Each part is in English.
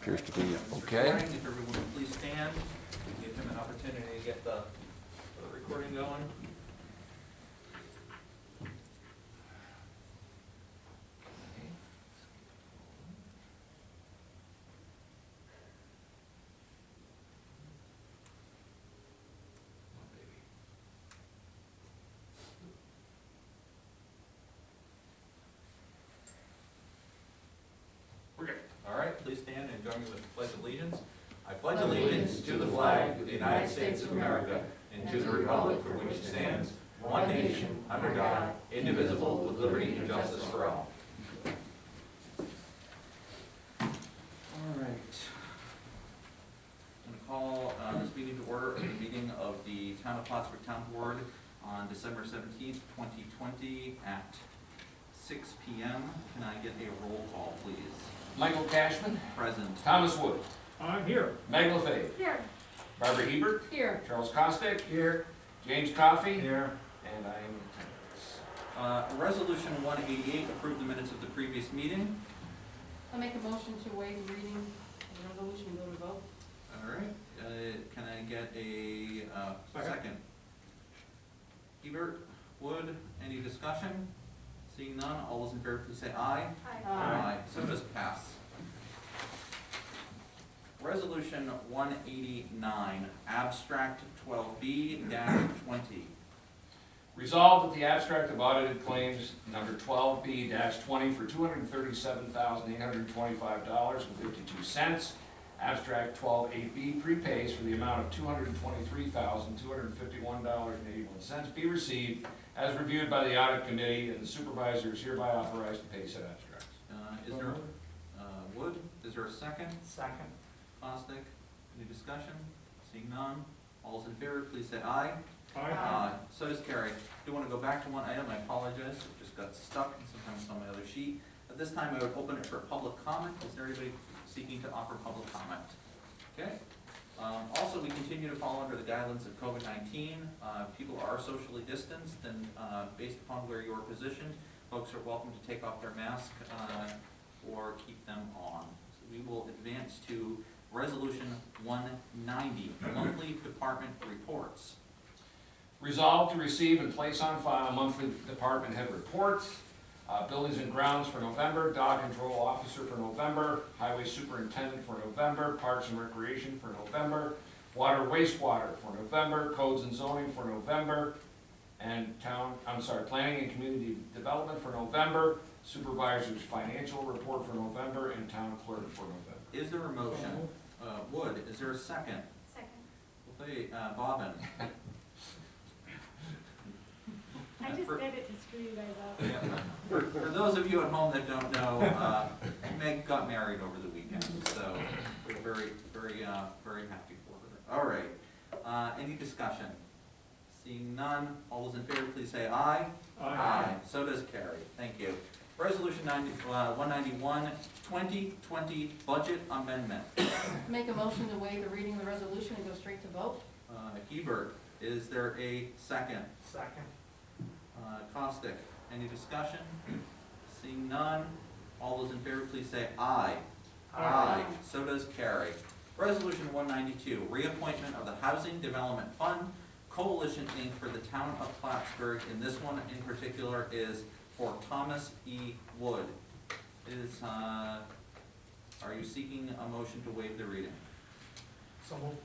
Appears to be Mr. okay. Goring, if everyone would please stand, give him an opportunity to get the recording going. We're good. All right, please stand and join me with the Pledge of Allegiance. I pledge allegiance to the flag of the United States of America and to the republic for which it stands, one nation, under God, indivisible, with liberty and justice for all. All right. I'm going to call this meeting to order at the meeting of the Town of Plattsburgh Town Board on December 17th, 2020 at 6 p.m. Can I get a roll call, please? Michael Cashman. Present. Thomas Wood. I'm here. Meg LaFave. Here. Barbara Hebert. Here. Charles Costick. Here. James Coffey. Here. And I am in attendance. Resolution 188, approve the minutes of the previous meeting. I'll make a motion to waive the reading of the resolution and go to vote. All right, can I get a second? Hebert, Wood, any discussion? Seeing none, all those in favor please say aye. Aye. So does pass. Resolution 189, abstract 12B-20. Resolved that the abstract of audited claims number 12B-20 for $237,825.52. Abstract 12-8B prepays for the amount of $223,251.81 be received as reviewed by the audit committee, and the supervisor is hereby authorized to pay said abstracts. Is there, Wood, is there a second? Second. Costick, any discussion? Seeing none, all those in favor please say aye. Aye. So does carry. Do want to go back to one item, I apologize, it just got stuck and sometimes it's on my other sheet. At this time, I would open it for public comment. Is there anybody seeking to offer public comment? Okay. Also, we continue to fall under the guidelines of COVID-19. People are socially distanced, and based upon where you're positioned, folks are welcome to take off their mask or keep them on. So we will advance to Resolution 190, monthly department reports. Resolved to receive and place on file monthly department head reports. Buildings and grounds for November, dog control officer for November, highway superintendent for November, parks and recreation for November, water wastewater for November, codes and zoning for November, and planning and community development for November, supervisor's financial report for November, and town clerk for November. Is there a motion? Wood, is there a second? Second. Okay, Bobbin. I just did it to screw you guys up. For those of you at home that don't know, Meg got married over the weekend, so we're very happy for her. All right, any discussion? Seeing none, all those in favor please say aye. Aye. So does carry, thank you. Resolution 191, 2020 budget amendment. Make a motion to waive the reading of the resolution and go straight to vote. Hebert, is there a second? Second. Costick, any discussion? Seeing none, all those in favor please say aye. Aye. So does carry. Resolution 192, reappointment of the Housing Development Fund Coalition Inc. for the town of Plattsburgh, and this one in particular is for Thomas E. Wood. Are you seeking a motion to waive the reading? So moved.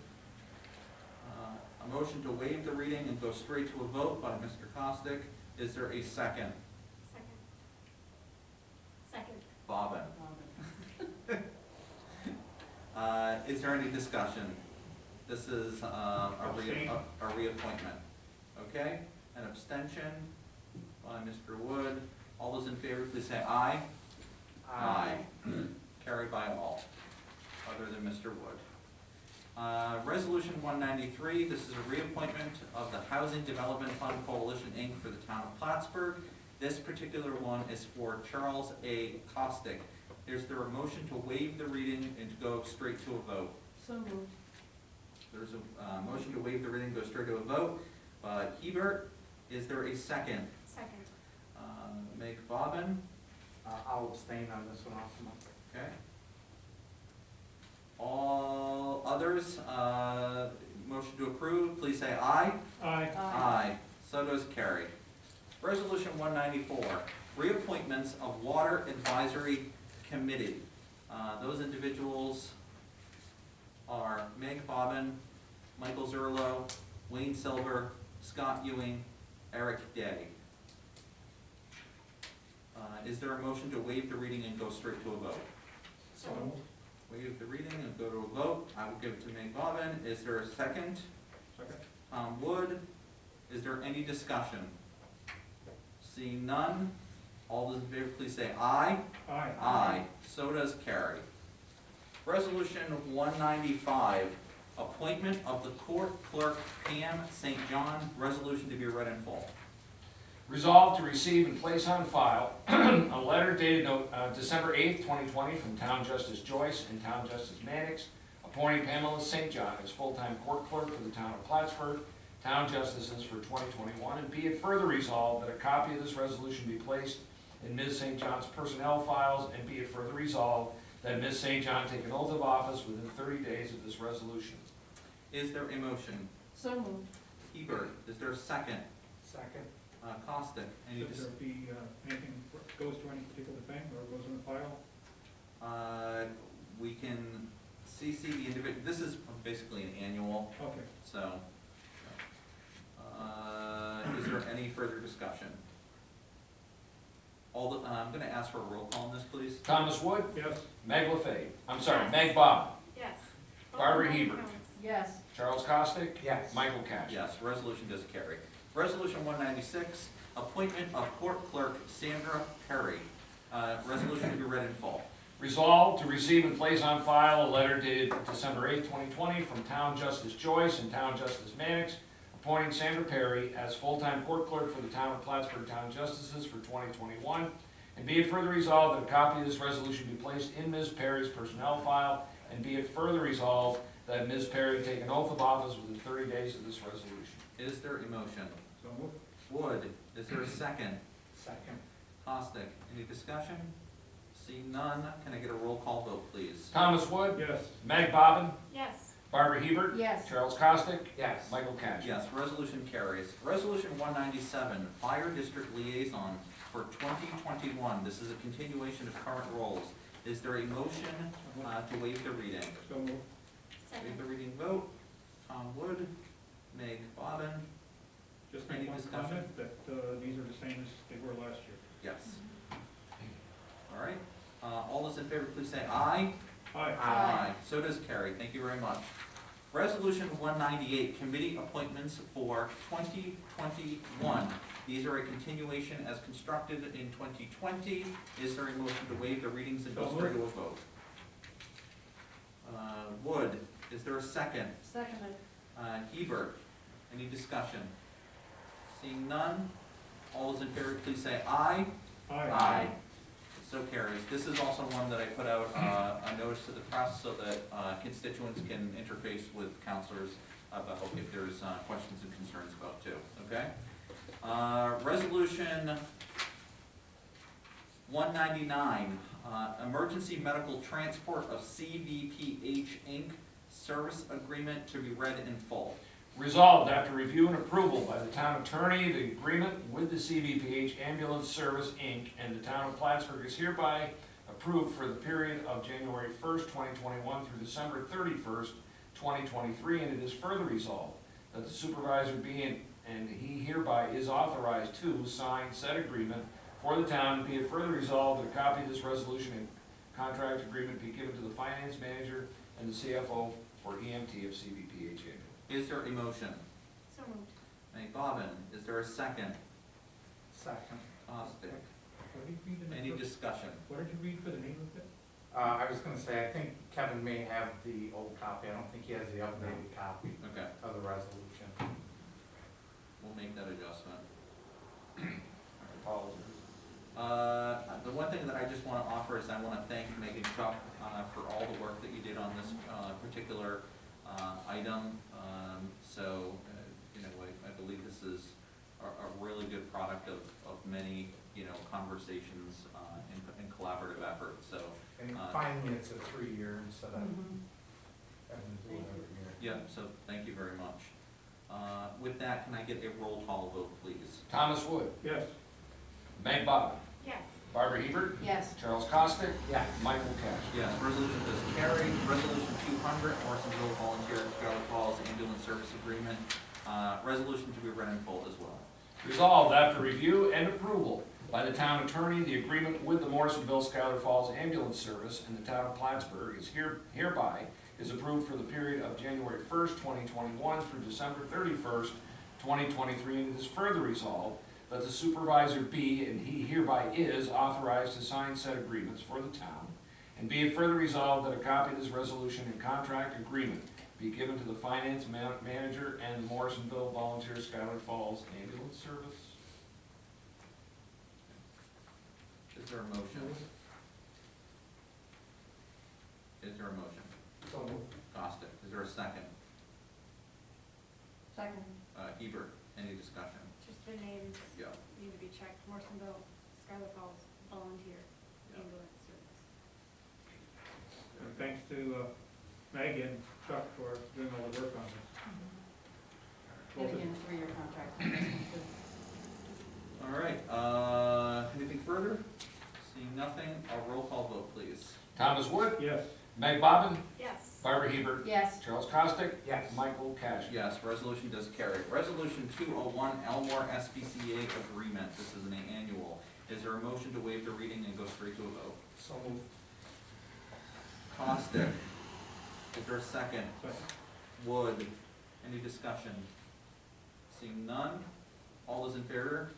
A motion to waive the reading and go straight to a vote by Mr. Costick. Is there a second? Second. Bobbin. Is there any discussion? This is a reappointment. Okay? An abstention by Mr. Wood. All those in favor, please say aye. Aye. Carried by all, other than Mr. Wood. Resolution 193, this is a reappointment of the Housing Development Fund Coalition Inc. for the town of Plattsburgh. This particular one is for Charles A. Costick. Is there a motion to waive the reading and to go straight to a vote? So moved. There's a motion to waive the reading and go straight to a vote. Hebert, is there a second? Second. Meg Bobbin, I'll abstain on this one also. okay. All others, motion to approve, please say aye. Aye. Aye. So does carry. Resolution 194, reappointments of Water Advisory Committee. Those individuals are Meg Bobbin, Michael Zerlo, Wayne Silver, Scott Ewing, Eric Day. Is there a motion to waive the reading and go straight to a vote? So moved. Waive the reading and go to a vote. I will give it to Meg Bobbin. Is there a second? Second. Tom Wood. Is there any discussion? Seeing none, all those in favor please say aye. Aye. Aye. So does carry. Resolution 195, appointment of the court clerk Pam St. John, resolution to be read in full. Resolved to receive and place on file a letter dated December 8th, 2020 from Town Justice Joyce and Town Justice Mannix, appointing Pamela St. John as full-time court clerk for the town of Plattsburgh, town justices for 2021, and be it further resolved that a copy of this resolution be placed in Ms. St. John's personnel files, and be it further resolved that Ms. St. John take an oath of office within 30 days of this resolution. Is there a motion? So moved. Hebert, is there a second? Second. Caustic, any Should there be, anything goes to any particular thing or goes in the file? we can CC the individual, this is basically an annual, Okay. so. Is there any further discussion? I'm gonna ask for a roll call on this, please. Thomas Wood, Yes. Meg Meg Bob, Yes. Barbara Both Hebert. counts. Yes. Charles Costick, Yes. Michael Cash. Yes, resolution does carry. Resolution 196, appointment of court clerk Sandra Perry, resolution to be read in full. Resolved to receive and place on file a letter dated December 8th, 2020 from Town Justice Joyce and Town Justice Mannix, appointing Sandra Perry as full-time court clerk for the town of Plattsburgh Town Justices for 2021, and be it further resolved that a copy of this resolution be placed in Ms. Perry's personnel file, and be it further resolved that Ms. Perry take an oath of office within 30 days of this resolution. Is there a motion? So moved. Wood, is there a second? Second. Costick, any discussion? Seeing none, can I get a roll call vote, please? Thomas Wood, Yes. Meg Bobbin, Yes. Barbara Hebert, Yes. Charles Costick, Yes. Michael Cash. Yes, resolution carries. Resolution 197, Fire District Liaison for 2021. This is a continuation of current roles. Is there a motion to waive the reading? So moved. Waive Second. the reading vote. Tom Wood, Meg Bobbin, Just Any make one discussion? comment that, these are the same as they were last year. yes. All right, all those in favor, please say aye. Aye. Aye. So does carry, thank you very much. Resolution 198, committee appointments for 2021. These are a continuation as constructed in 2020. Is there a motion to waive the readings and go So straight to a vote? Wood, is there a second? Seconded. Hebert, any discussion? Seeing none, all those in favor, please say aye. Aye. So carries. This is also one that I put out a notice to the press so that constituents can interface with counselors about if there's questions and concerns about too, okay? Resolution 199, emergency medical transport of CVPH Inc. service agreement to be read in full. Resolved, after review and approval by the town attorney, the agreement with the CVPH Ambulance Service, Inc. and the town of Plattsburgh is hereby approved for the period of January 1st, 2021 through December 31st, 2023, and it is further resolved that the supervisor be and he hereby is authorized to sign said agreement for the town, and be it further resolved that a copy of this resolution and contract agreement be given to the finance manager and the CFO for EMT of CVPH Ambulance. Is there a motion? So moved. Meg Bobbin, is there a second? Second. Costick, What did you read in the any first- discussion? What did you read for the name of it? I was gonna say, I think Kevin may have the old copy, I don't think he has the updated copy Okay, of the resolution. we'll make that adjustment. Apologies. The one thing that I just want to offer is I want to thank Megan Chuck for all the work that you did on this particular item. You know, I believe this is a really good product of many, conversations and collaborative effort, so. And finally, it's a 3-year instead of Kevin's Thank whatever you. year. Yep, so thank you very much. With that, can I get a roll call vote, please? Thomas Wood, Yes. Meg Bobbin, Yes. Barbara Hebert, Yes. Charles Costick, Yes. Michael Cash. Yes, resolution does carry. Resolution 200, Morrisonville Volunteer Scarlet Falls Ambulance Service Agreement. Resolution to be read in full as well. Resolved, after review and approval by the town attorney, the agreement with the Morrisonville Schuyler Falls Ambulance Service in the town of Plattsburgh is hereby is approved for the period of January 1st, 2021 through December 31st, 2023, and it is further resolved that the supervisor be, and he hereby is, authorized to sign said agreements for the town, and be it further resolved that a copy of this resolution and contract agreement be given to the finance manager and the Morrisonville Volunteer Schuyler Falls Ambulance Service. Is there a motion? Is there a motion? So moved. Costick, is there a second? Second. Hebert, any discussion? Just the names Yeah. need to be checked. Morrisonville, Scarlet Falls, Volunteer Yeah. Ambulance Service. And thanks to Meg and Chuck for doing all the work on this. And again, a 3-year contract on this one, too. All right, anything further? Seeing nothing, a roll call vote, please. Thomas Wood, Yes. Meg Bobbin, Yes. Barbara Hebert, Yes. Charles Costick, Yes. Michael Cash. Yes, resolution does carry. Resolution 201, Elmore SPCA Agreement, this is an annual. Is there a motion to waive the reading and go straight to a vote? So moved. Costick, is there a second? Second. Wood, any discussion? Seeing none, all those in favor,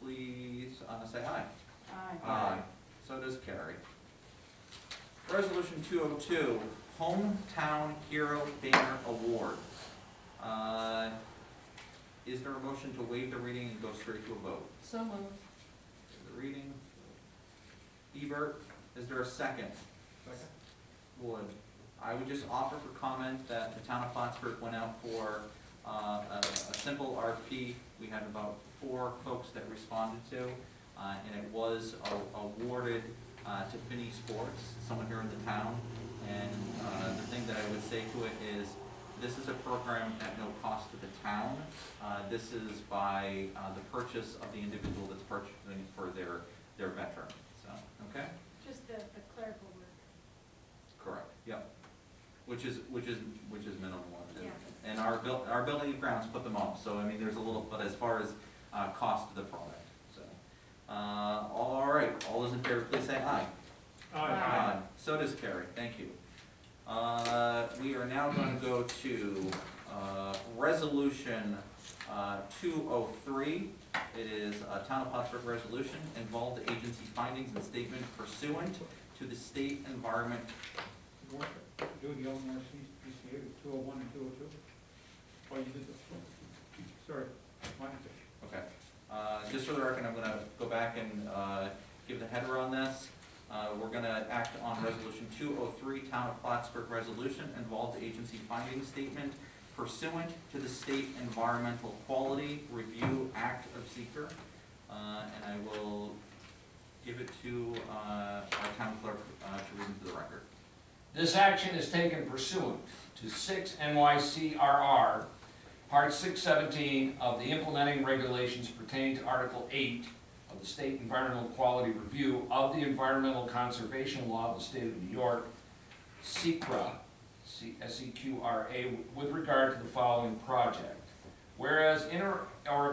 please say aye. Aye. So does carry. Resolution 202, Hometown Hero Banner Award. Is there a motion to waive the reading and go straight to a vote? So moved. The reading. Hebert, is there a second? Second. Wood. I would just offer for comment that the town of Plattsburgh went out for a simple RFP. We had about 4 folks that responded to, and it was awarded to Finney Sports, someone here in the town. And the thing that I would say to it is, this is a program at no cost to the town. This is by the purchase of the individual that's purchasing for their veteran. So, okay? Just the clerical work. Correct, yep. Which is minimal. Yeah. And our building and grounds put them up, so I mean, there's a little, but as far as cost of the product, so. All right, all those in favor, please say aye. Aye. So does carry, thank you. We are now going to go to resolution 203. It is a town of Plattsburgh resolution, involved agency findings and statement pursuant to the state environment. Doing the Elmore CPCA, 201 and 202? Oh, you did this. Sorry, my mistake. Okay, just for the record, I'm gonna go back and give the header on this. We're gonna act on resolution 203, town of Plattsburgh resolution, involved agency finding statement pursuant to the State Environmental Quality Review Act of Seeker. And I will give it to our town clerk to read into the record. This action is taken pursuant to 6 NYCRR, Part 617 of the implementing regulations pertaining to Article 8 of the State Environmental Quality Review of the Environmental Conservation Law of the State of New York, SEQRA, S-E-Q-R-A, with regard to the following project. Whereas in or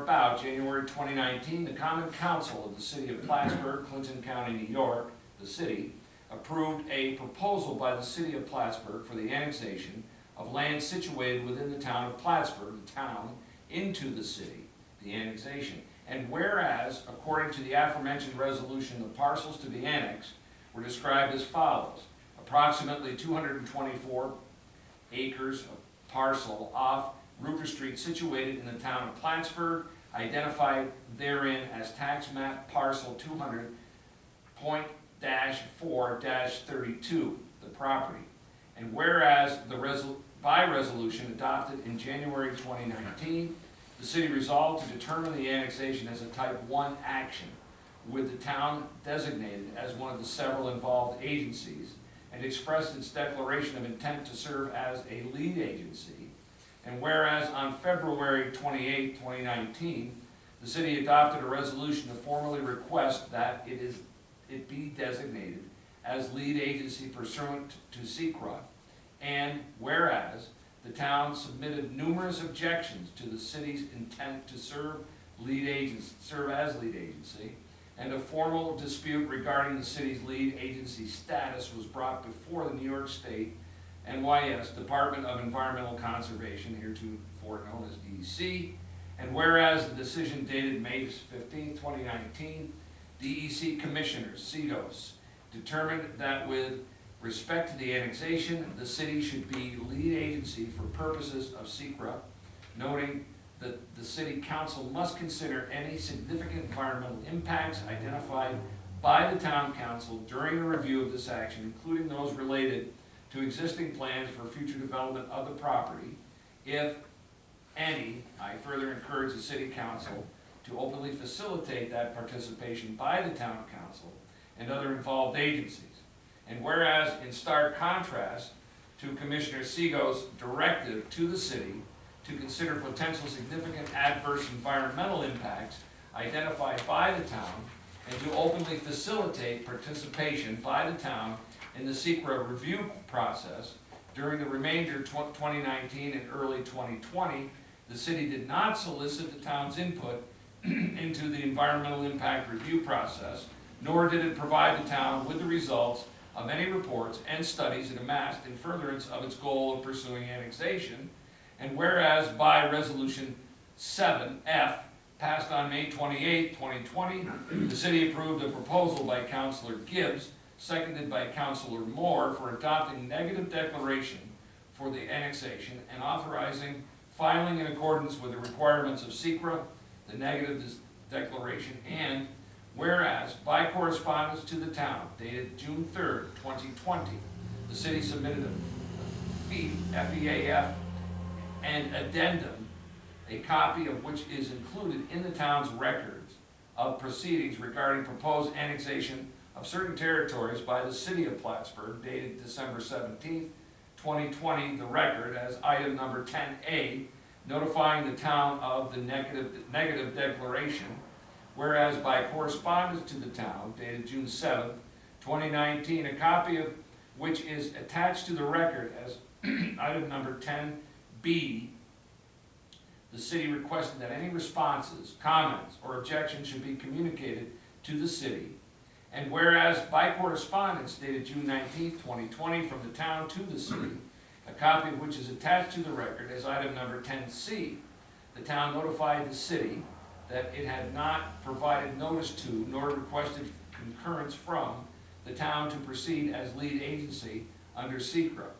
about January 2019, the Common Council of the City of Plattsburgh, Clinton County, New York, the city, approved a proposal by the City of Plattsburgh for the annexation of land situated within the town of Plattsburgh, the town, into the city, the annexation. And whereas, according to the aforementioned resolution, the parcels to be annexed were described as follows: approximately 224 acres of parcel off Rupert Street situated in the town of Plattsburgh, identified therein as tax map parcel 200.4-32, the property. And whereas by resolution adopted in January 2019, the city resolved to determine the annexation as a type 1 action, with the town designated as one of the several involved agencies, and expressed its declaration of intent to serve as a lead agency. And whereas on February 28, 2019, the city adopted a resolution to formally request that it be designated as lead agency pursuant to SECRA. And whereas the town submitted numerous objections to the city's intent to serve as lead agency, and a formal dispute regarding the city's lead agency status was brought before the New York State NYS Department of Environmental Conservation, heretofore known as DEC. And whereas the decision dated May 15, 2019, DEC Commissioners CEDOS determined that with respect to the annexation, the city should be lead agency for purposes of SECRA, noting that the city council must consider any significant environmental impacts identified by the town council during the review of this action, including those related to existing plans for future development of the property. If any, I further encourage the city council to openly facilitate that participation by the town council and other involved agencies. And whereas, in stark contrast to Commissioner Sego's directive to the city to consider potential significant adverse environmental impacts identified by the town and to openly facilitate participation by the town in the SECRA review process during the remainder of 2019 and early 2020, the city did not solicit the town's input into the environmental impact review process, nor did it provide the town with the results of any reports and studies it amassed in furtherance of its goal of pursuing annexation. And whereas by Resolution 7F, passed on May 28, 2020, the city approved a proposal by Councilor Gibbs, seconded by Councilor Moore, for adopting negative declaration for the annexation and authorizing filing in accordance with the requirements of SECRA, the negative declaration. And whereas by correspondence to the town dated June 3rd, 2020, the city submitted a FEAF and addendum, a copy of which is included in the town's records of proceedings regarding proposed annexation of certain territories by the city of Plattsburgh, dated December 17th, 2020, the record as item number 10A, notifying the town of the negative declaration. Whereas by correspondence to the town dated June 7th, 2019, a copy of which is attached to the record as item number 10B, the city requested that any responses, comments, or objections should be communicated to the city. And whereas by correspondence dated June 19th, 2020, from the town to the city, a copy of which is attached to the record as item number 10C, the town notified the city that it had not provided notice to nor requested concurrence from the town to proceed as lead agency under SECRA,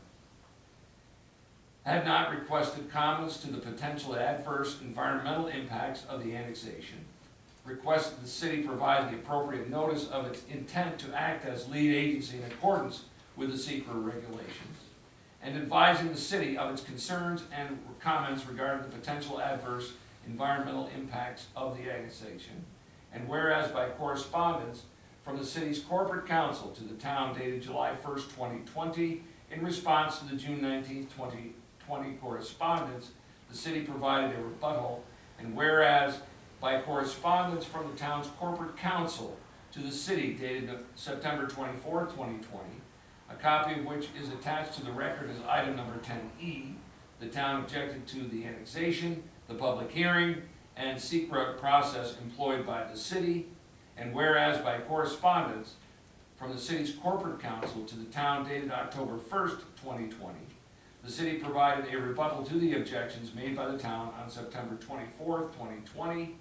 had not requested comments to the potential adverse environmental impacts of the annexation, requested the city provide the appropriate notice of its intent to act as lead agency in accordance with the SECRA regulations, and advising the city of its concerns and comments regarding the potential adverse environmental impacts of the annexation. And whereas by correspondence from the city's corporate counsel to the town dated July 1st, 2020, in response to the June 19th, 2020 correspondence, the city provided a rebuttal. And whereas by correspondence from the town's corporate counsel to the city dated September 24th, 2020, a copy of which is attached to the record as item number 10E, the town objected to the annexation, the public hearing, and SECRA process employed by the city. And whereas by correspondence from the city's corporate counsel to the town dated October 1st, 2020, the city provided a rebuttal to the objections made by the town on September 24th, 2020.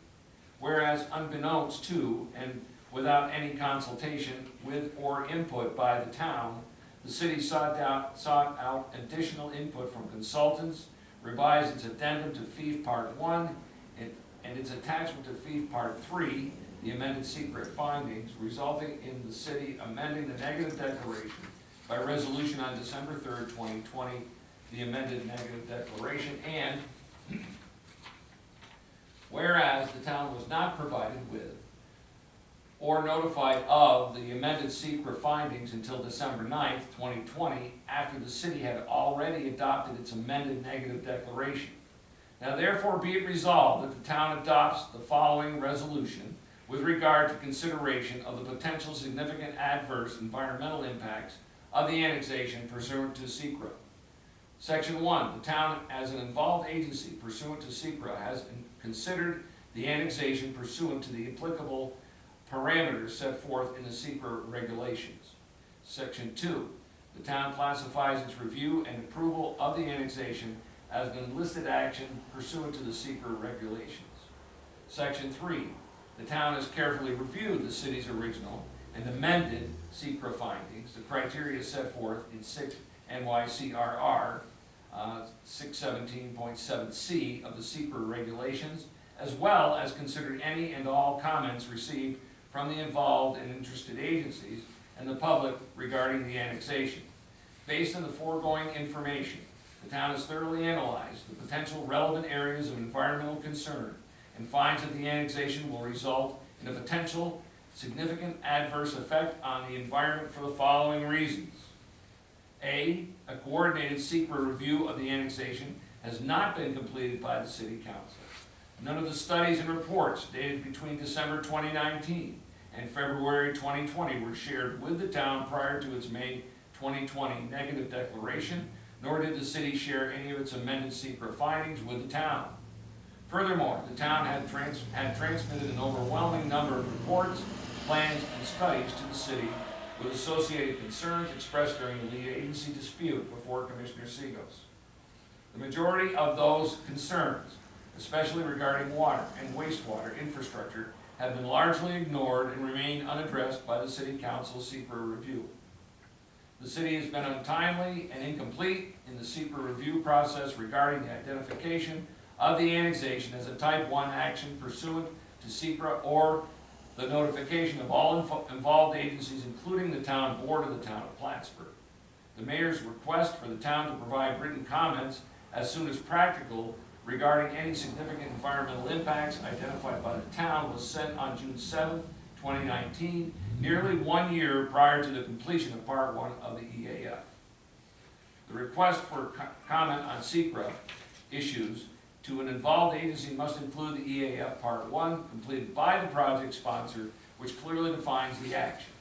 Whereas unbeknownst to and without any consultation with or input by the town, the city sought out additional input from consultants, revised its addendum to FEEF Part 1 and its attachment to FEEF Part 3, the amended secret findings, resulting in the city amending the negative declaration by resolution on December 3rd, 2020, the amended negative declaration. And whereas the town was not provided with or notified of the amended secret findings until December 9th, 2020, after the city had already adopted its amended negative declaration. Now therefore be it resolved that the town adopts the following resolution with regard to consideration of the potential significant adverse environmental impacts of the annexation pursuant to SECRA. Section 1, the town as an involved agency pursuant to SECRA has considered the annexation pursuant to the applicable parameters set forth in the SECRA regulations. Section 2, the town classifies its review and approval of the annexation as an enlisted action pursuant to the SECRA regulations. Section 3, the town has carefully reviewed the city's original and amended SECRA findings, the criteria set forth in 6 NYCRR 617.7C of the SECRA regulations, as well as considered any and all comments received from the involved and interested agencies and the public regarding the annexation. Based on the foregoing information, the town has thoroughly analyzed the potential relevant areas of environmental concern and finds that the annexation will result in a potential significant adverse effect on the environment for the following reasons. A coordinated SECRA review of the annexation has not been completed by the City Council. None of the studies and reports dated between December 2019 and February 2020 were shared with the town prior to its May 2020 negative declaration, nor did the city share any of its amended SECRA findings with the town. Furthermore, the town had transmitted an overwhelming number of reports, plans, and studies to the city with associated concerns expressed during the lead agency dispute before Commissioner Seagos. The majority of those concerns, especially regarding water and wastewater infrastructure, have been largely ignored and remain unaddressed by the City Council's SECRA review. The city has been untimely and incomplete in the SECRA review process regarding the identification of the annexation as a Type 1 action pursuant to SECRA or the notification of all involved agencies, including the town board of the town of Plattsburgh. The mayor's request for the town to provide written comments as soon as practical regarding any significant environmental impacts identified by the town was sent on June 7, 2019, nearly 1 year prior to the completion of Part 1 of the EAF. The request for comment on SECRA issues to an involved agency must include the EAF Part 1 completed by the project sponsor, which clearly defines the action.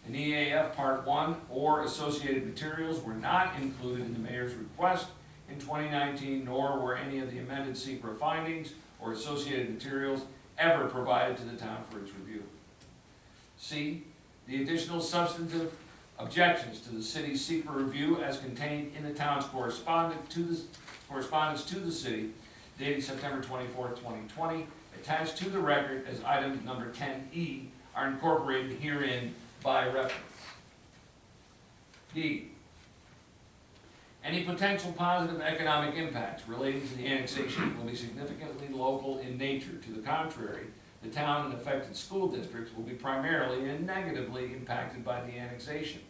An EAF Part 1 or associated materials were not included in the mayor's request in 2019, nor were any of the amended SECRA findings or associated materials ever provided to the town for its review. C, the additional substantive objections to the city's SECRA review as contained in the town's correspondence to the city dated September 24, 2020, attached to the record as item number 10E, are incorporated herein by reference. D, any potential positive economic impacts relating to the annexation will be significantly local in nature. To the contrary, the town and affected school districts will be primarily and negatively impacted by the annexation.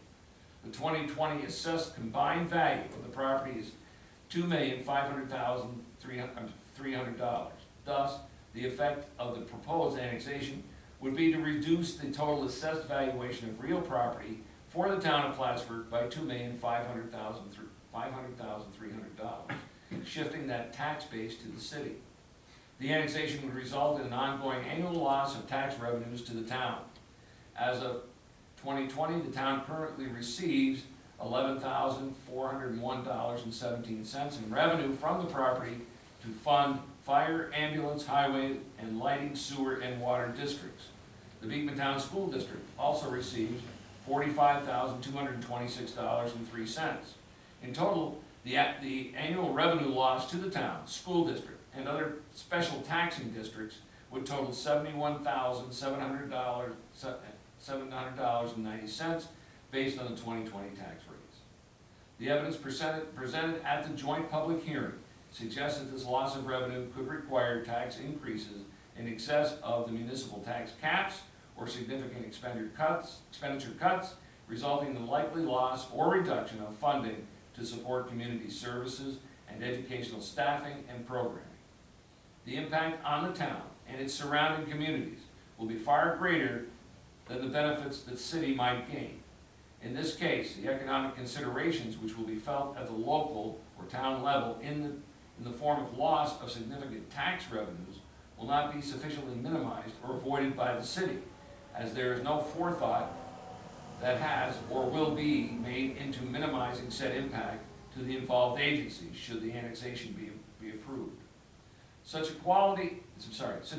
The 2020 assessed combined value of the property is $2,500,300. Thus, the effect of the proposed annexation would be to reduce the total assessed valuation of real property for the town of Plattsburgh by $2,500,300, shifting that tax base to the city. The annexation would result in an ongoing annual loss of tax revenues to the town. As of 2020, the town currently receives $11,401.17 in revenue from the property to fund fire, ambulance, highway, and lighting, sewer, and water districts. The Beekman School District also receives $45,226.03. In total, the annual revenue loss to the town, school district, and other special taxing districts would total $71,700.90 based on the 2020 tax rates. The evidence presented at the joint public hearing suggests that this loss of revenue could require tax increases in excess of the municipal tax caps or significant expenditure cuts, resulting in the likely loss or reduction of funding to support community services and educational staffing and programming. The impact on the town and its surrounding communities will will be far greater than the benefits that city might gain. In this case, the economic considerations which will be felt at the local or town level in the form of loss of significant tax revenues will not be sufficiently minimized or avoided by the city, as there is no forethought that has or will be made into minimizing said impact to the involved agencies should the annexation be approved. Such a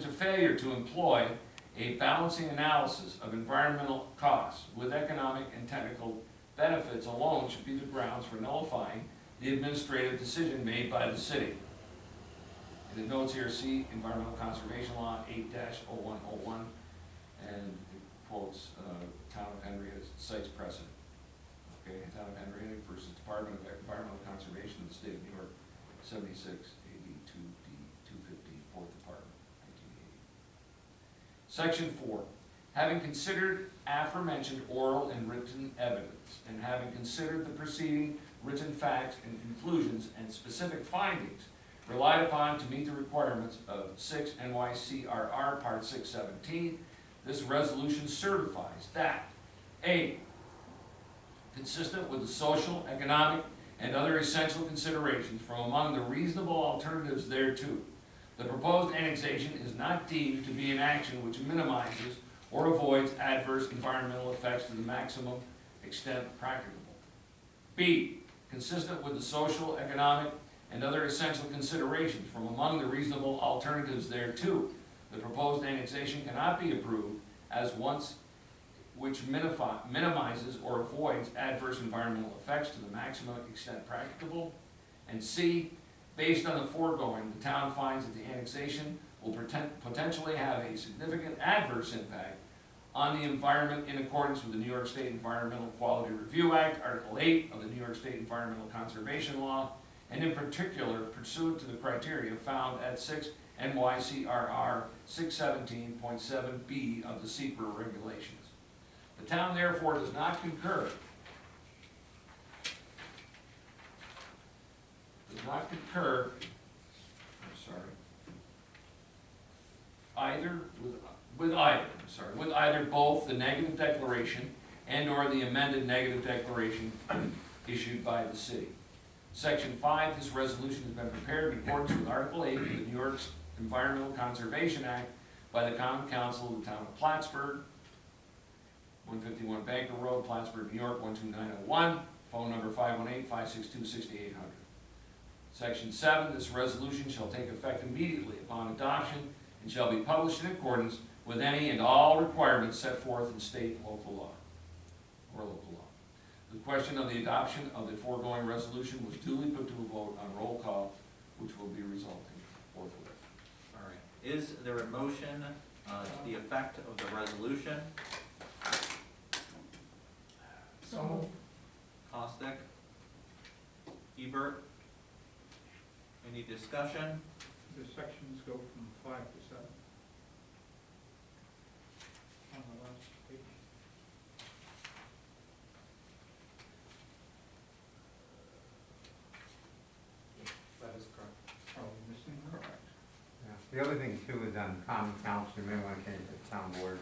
failure to employ a balancing analysis of environmental costs with economic and technical benefits alone should be the grounds for nullifying the administrative decision made by the city. And it notes here, see Environmental Conservation Law 8-0101, and it quotes Town of Henrietta cites precedent. Okay, Town of Henrietta versus Department of Environmental Conservation of the State of New York, 76 AD 2D 250, 4th Department, 1980. Section 4. Having considered aforementioned oral and written evidence, and having considered the preceding written facts and conclusions and specific findings relied upon to meet the requirements of 6 NYCRR Part 617, this resolution certifies that A, consistent with the social, economic, and other essential considerations from among the reasonable alternatives thereto, the proposed annexation is not deemed to be an action which minimizes or avoids adverse environmental effects to the maximum extent practicable. B, consistent with the social, economic, and other essential considerations from among the reasonable alternatives thereto, the proposed annexation cannot be approved as once which minimizes or avoids adverse environmental effects to the maximum extent practicable. And C, based on the foregoing, the town finds that the annexation will potentially have a significant adverse impact on the environment in accordance with the New York State Environmental Quality Review Act, Article 8 of the New York State Environmental Conservation Law, and in particular pursuant to the criteria found at 6 NYCRR 617.7B of the SECRA regulations. The town therefore does not concur with either both the negative declaration and or the amended negative declaration issued by the city. Section 5, this resolution has been prepared in accordance with Article 8 of the New York Environmental Conservation Act by the Common Council of the Town of Plattsburgh, 151 Banker Road, Plattsburgh, New York, 12901, phone number 518-562-6800. Section 7, this resolution shall take effect immediately upon adoption and shall be published in accordance with any and all requirements set forth in state and local law, or local law. The question of the adoption of the foregoing resolution was duly put to a vote on roll call, which will be resulting forthwith. All right. Is there a motion to the effect of the resolution? So moved. Costick? Hebert? Any discussion? The sections go from 5 to 7. On the last page. That is correct. Are we missing one? Correct. Yeah. The other thing too is on common council, you may want to change it to town board.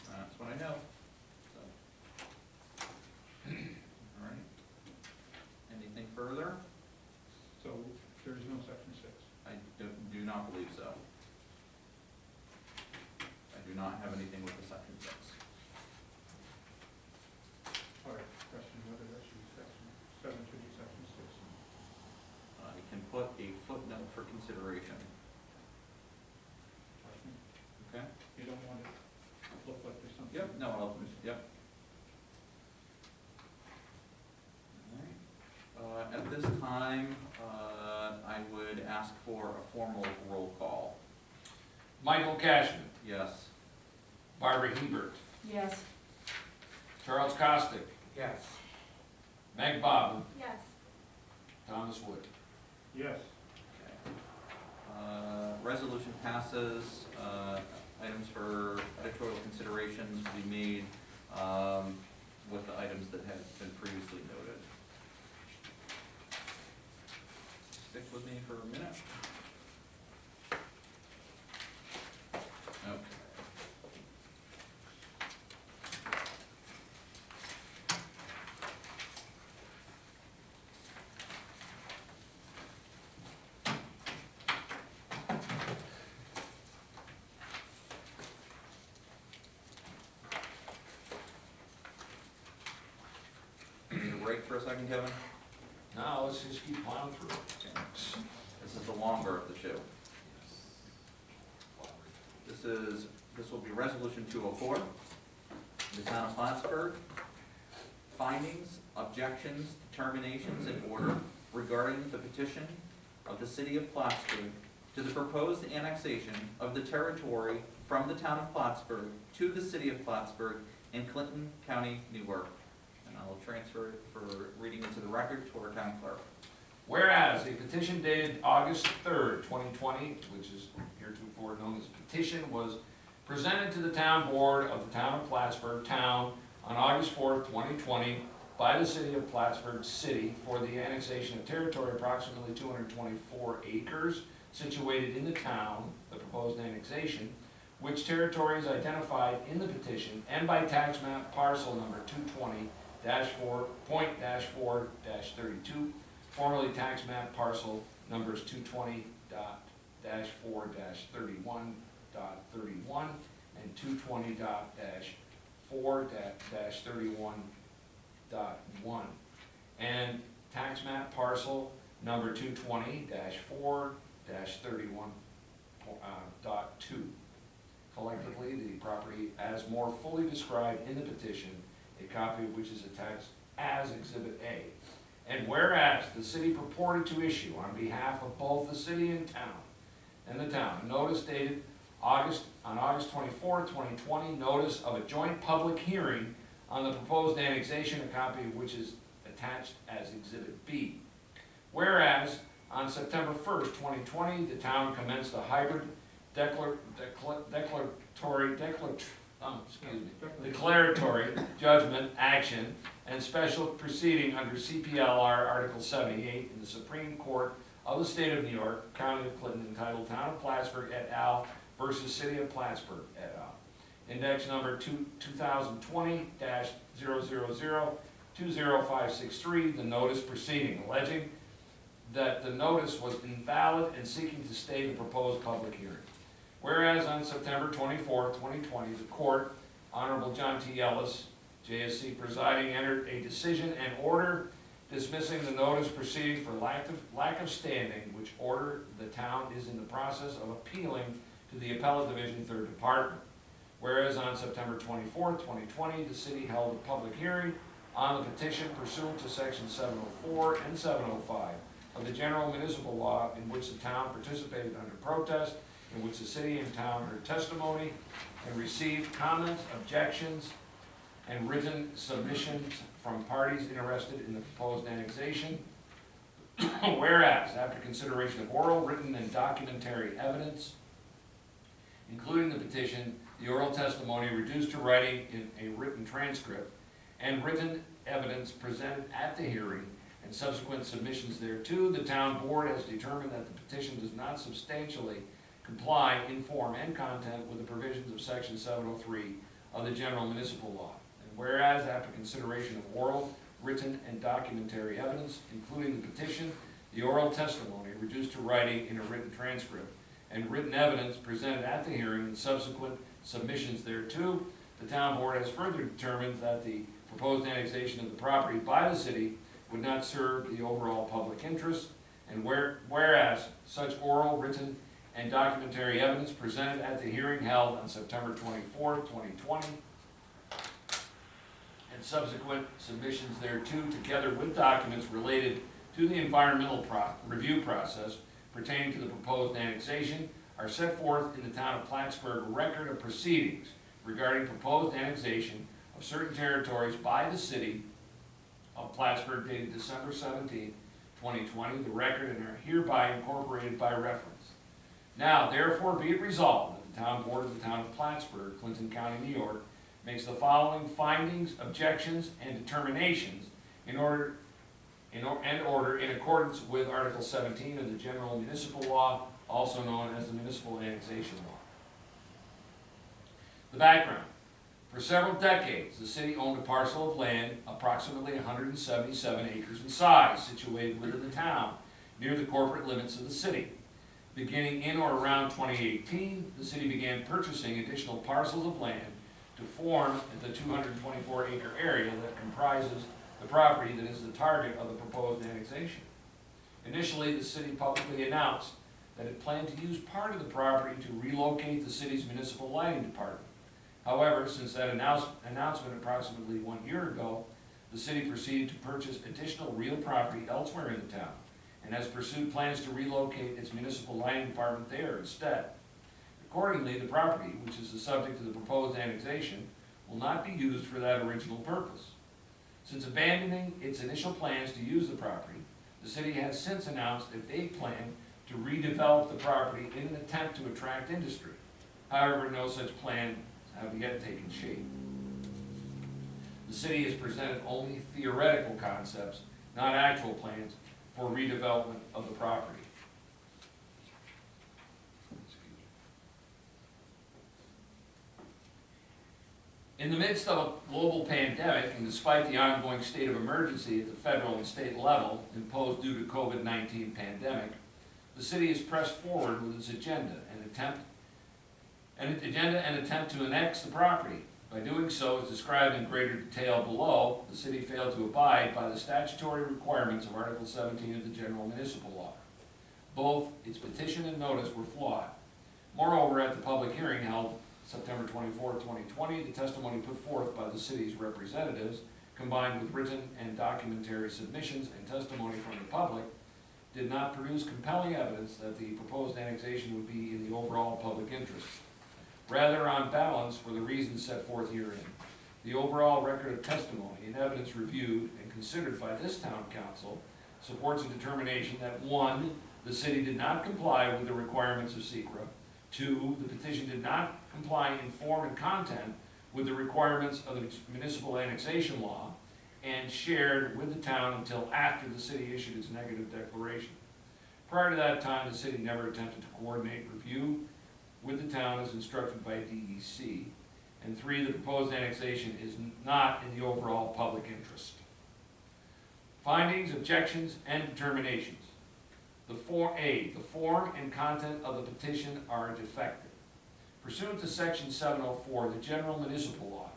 That's what I know. So. All right. Anything further? So there is no section 6. I do not believe so. I do not have anything with the section 6. All right, question whether that should be section 7 should be section 6. You can put a footnote for consideration. Question. Okay? You don't want it to look like there's something. Yep, no, yep. All right. At this time, I would ask for a formal roll call. Michael Cashman, Yes. Barbara Hebert, Yes. Charles Costick, Yes. Meg Bobbin, Yes. Thomas Wood. Yes. Okay. Resolution passes. Items for editorial considerations to be made. with the items that had been previously noted. Stick with me for a minute. Okay. Need a break for a second, Kevin? Now, let's just keep plowing through. Okay. This is the longer of the two. This will be resolution 204. The town of Plattsburgh, findings, objections, determinations, and order regarding the petition of the city of Plattsburgh to the proposed annexation of the territory from the town of Plattsburgh to the city of Plattsburgh in Clinton County, New York. And I will transfer it for reading into the record to our town clerk. Whereas a petition dated August 3rd, 2020, which is heretofore known as petition, was presented to the town board of the town of Plattsburgh Town on August 4th, 2020 by the city of Plattsburgh City for the annexation of territory approximately 224 acres situated in the town, the proposed annexation, which territory is identified in the petition and by tax map parcel number 220-4.-4-32, formerly tax map parcel numbers 220-4-31.31 and 220-4-31.1, and tax map parcel number 220-4-31.2. Collectively, the property as more fully described in the petition, a copy of which is attached as Exhibit A. And whereas the city purported to issue on behalf of both the city and the town, a notice dated August 24, 2020, notice of a joint public hearing on the proposed annexation, a copy of which is attached as Exhibit B. Whereas on September 1st, 2020, the town commenced a hybrid declaratory judgment action and special proceeding under CPLR Article 78 in the Supreme Court of the State of New York, County of Clinton, entitled Town of Plattsburgh et al. Versus City of Plattsburgh et al. Index number 2020-000-20563, the notice proceeding, alleging that the notice was invalid and seeking to stay the proposed public hearing. Whereas on September 24, 2020, the court, Honorable John T. Ellis, JSC presiding, entered a decision and order dismissing the notice proceeding for lack of standing, which order the town is in the process of appealing to the Appellate Division, 3rd Department. Whereas on September 24, 2020, the city held a public hearing on the petition pursuant to Section 704 and 705 of the General Municipal Law, in which the town participated under protest, in which the city and town heard testimony and received comments, objections, and written submissions from parties interested in the proposed annexation. Whereas, after consideration of oral, written, and documentary evidence, including the petition, the oral testimony reduced to writing in a written transcript, and written evidence presented at the hearing, and subsequent submissions thereto, the town board has determined that the petition does not substantially comply in form and content with the provisions of Section 703 of the General Municipal Law. And whereas, after consideration of oral, written, and documentary evidence, including the petition, the oral testimony reduced to writing in a written transcript, and written evidence presented at the hearing and subsequent submissions thereto, the town board has further determined that the proposed annexation of the property by the city would not serve the overall public interest, and whereas such oral, written, and documentary evidence presented at the hearing held on September 24, 2020, and subsequent submissions thereto, together with documents related to the environmental review process pertaining to the proposed annexation, are set forth in the town of Plattsburgh record of proceedings regarding proposed annexation of certain territories by the city of Plattsburgh dated December 17, 2020, the record, and are hereby incorporated by reference. Now, therefore, be it resolved that the town board of the town of Plattsburgh, Clinton County, New York, makes the following findings, objections, and determinations in accordance with Article 17 of the General Municipal Law, also known as the Municipal Annexation Law. The background. For several decades, the city owned a parcel of land approximately 177 acres in size, situated within the town, near the corporate limits of the city. Beginning in or around 2018, the city began purchasing additional parcels of land to form the 224-acre area that comprises the property that is the target of the proposed annexation. Initially, the city publicly announced that it planned to use part of the property to relocate the city's municipal lighting department. However, since that announcement approximately 1 year ago, the city proceeded to purchase additional real property elsewhere in the town and has pursued plans to relocate its municipal lighting department there instead. Accordingly, the property, which is the subject of the proposed annexation, will not be used for that original purpose. Since abandoning its initial plans to use the property, the city has since announced a vague plan to redevelop the property in an attempt to attract industry. However, no such plan have yet taken shape. The city has presented only theoretical concepts, not actual plans, for redevelopment of the property. In the midst of a global pandemic, and despite the ongoing state of emergency at the federal and state level imposed due to COVID-19 pandemic, the city has pressed forward with its agenda and attempt to annex the property. By doing so, as described in greater detail below, the city failed to abide by the statutory requirements of Article 17 of the General Municipal Law. Both its petition and notice were flawed. Moreover, at the public hearing held September 24, 2020, the testimony put forth by the city's representatives, combined with written and documentary submissions and testimony from the public, did not produce compelling evidence that the proposed annexation would be in the overall public interest. Rather, on balance, for the reasons set forth herein, the overall record of testimony and evidence reviewed and considered by this town council supports a determination that 1, the city did not comply with the requirements of SECRA, 2, the petition did not comply in form and content with the requirements of the municipal annexation law, and shared with the town until after the city issued its negative declaration. Prior to that time, the city never attempted to coordinate review with the town as instructed by DEC. And 3, the proposed annexation is not in the overall public interest. Findings, objections, and determinations. The form and content of the petition are defective. Pursuant to Section 704 of the General Municipal Law,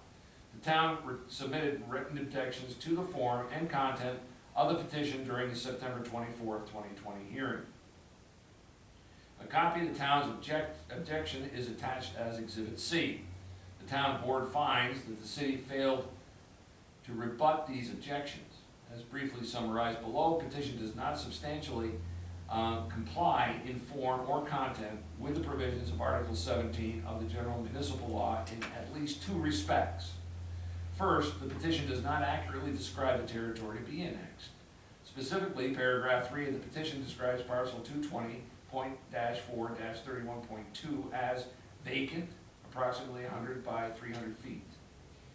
the town submitted written objections to the form and content of the petition during the September 24, 2020 hearing. A copy of the town's objection is attached as Exhibit C. The town board finds that the city failed to rebut these objections. As briefly summarized below, petition does not substantially comply in form or content with the provisions of Article 17 of the General Municipal Law in at least 2 respects. First, the petition does not accurately describe the territory to be annexed. Specifically, paragraph 3 of the petition describes parcel 220.4-31.2 as vacant, approximately 100 by 300 feet,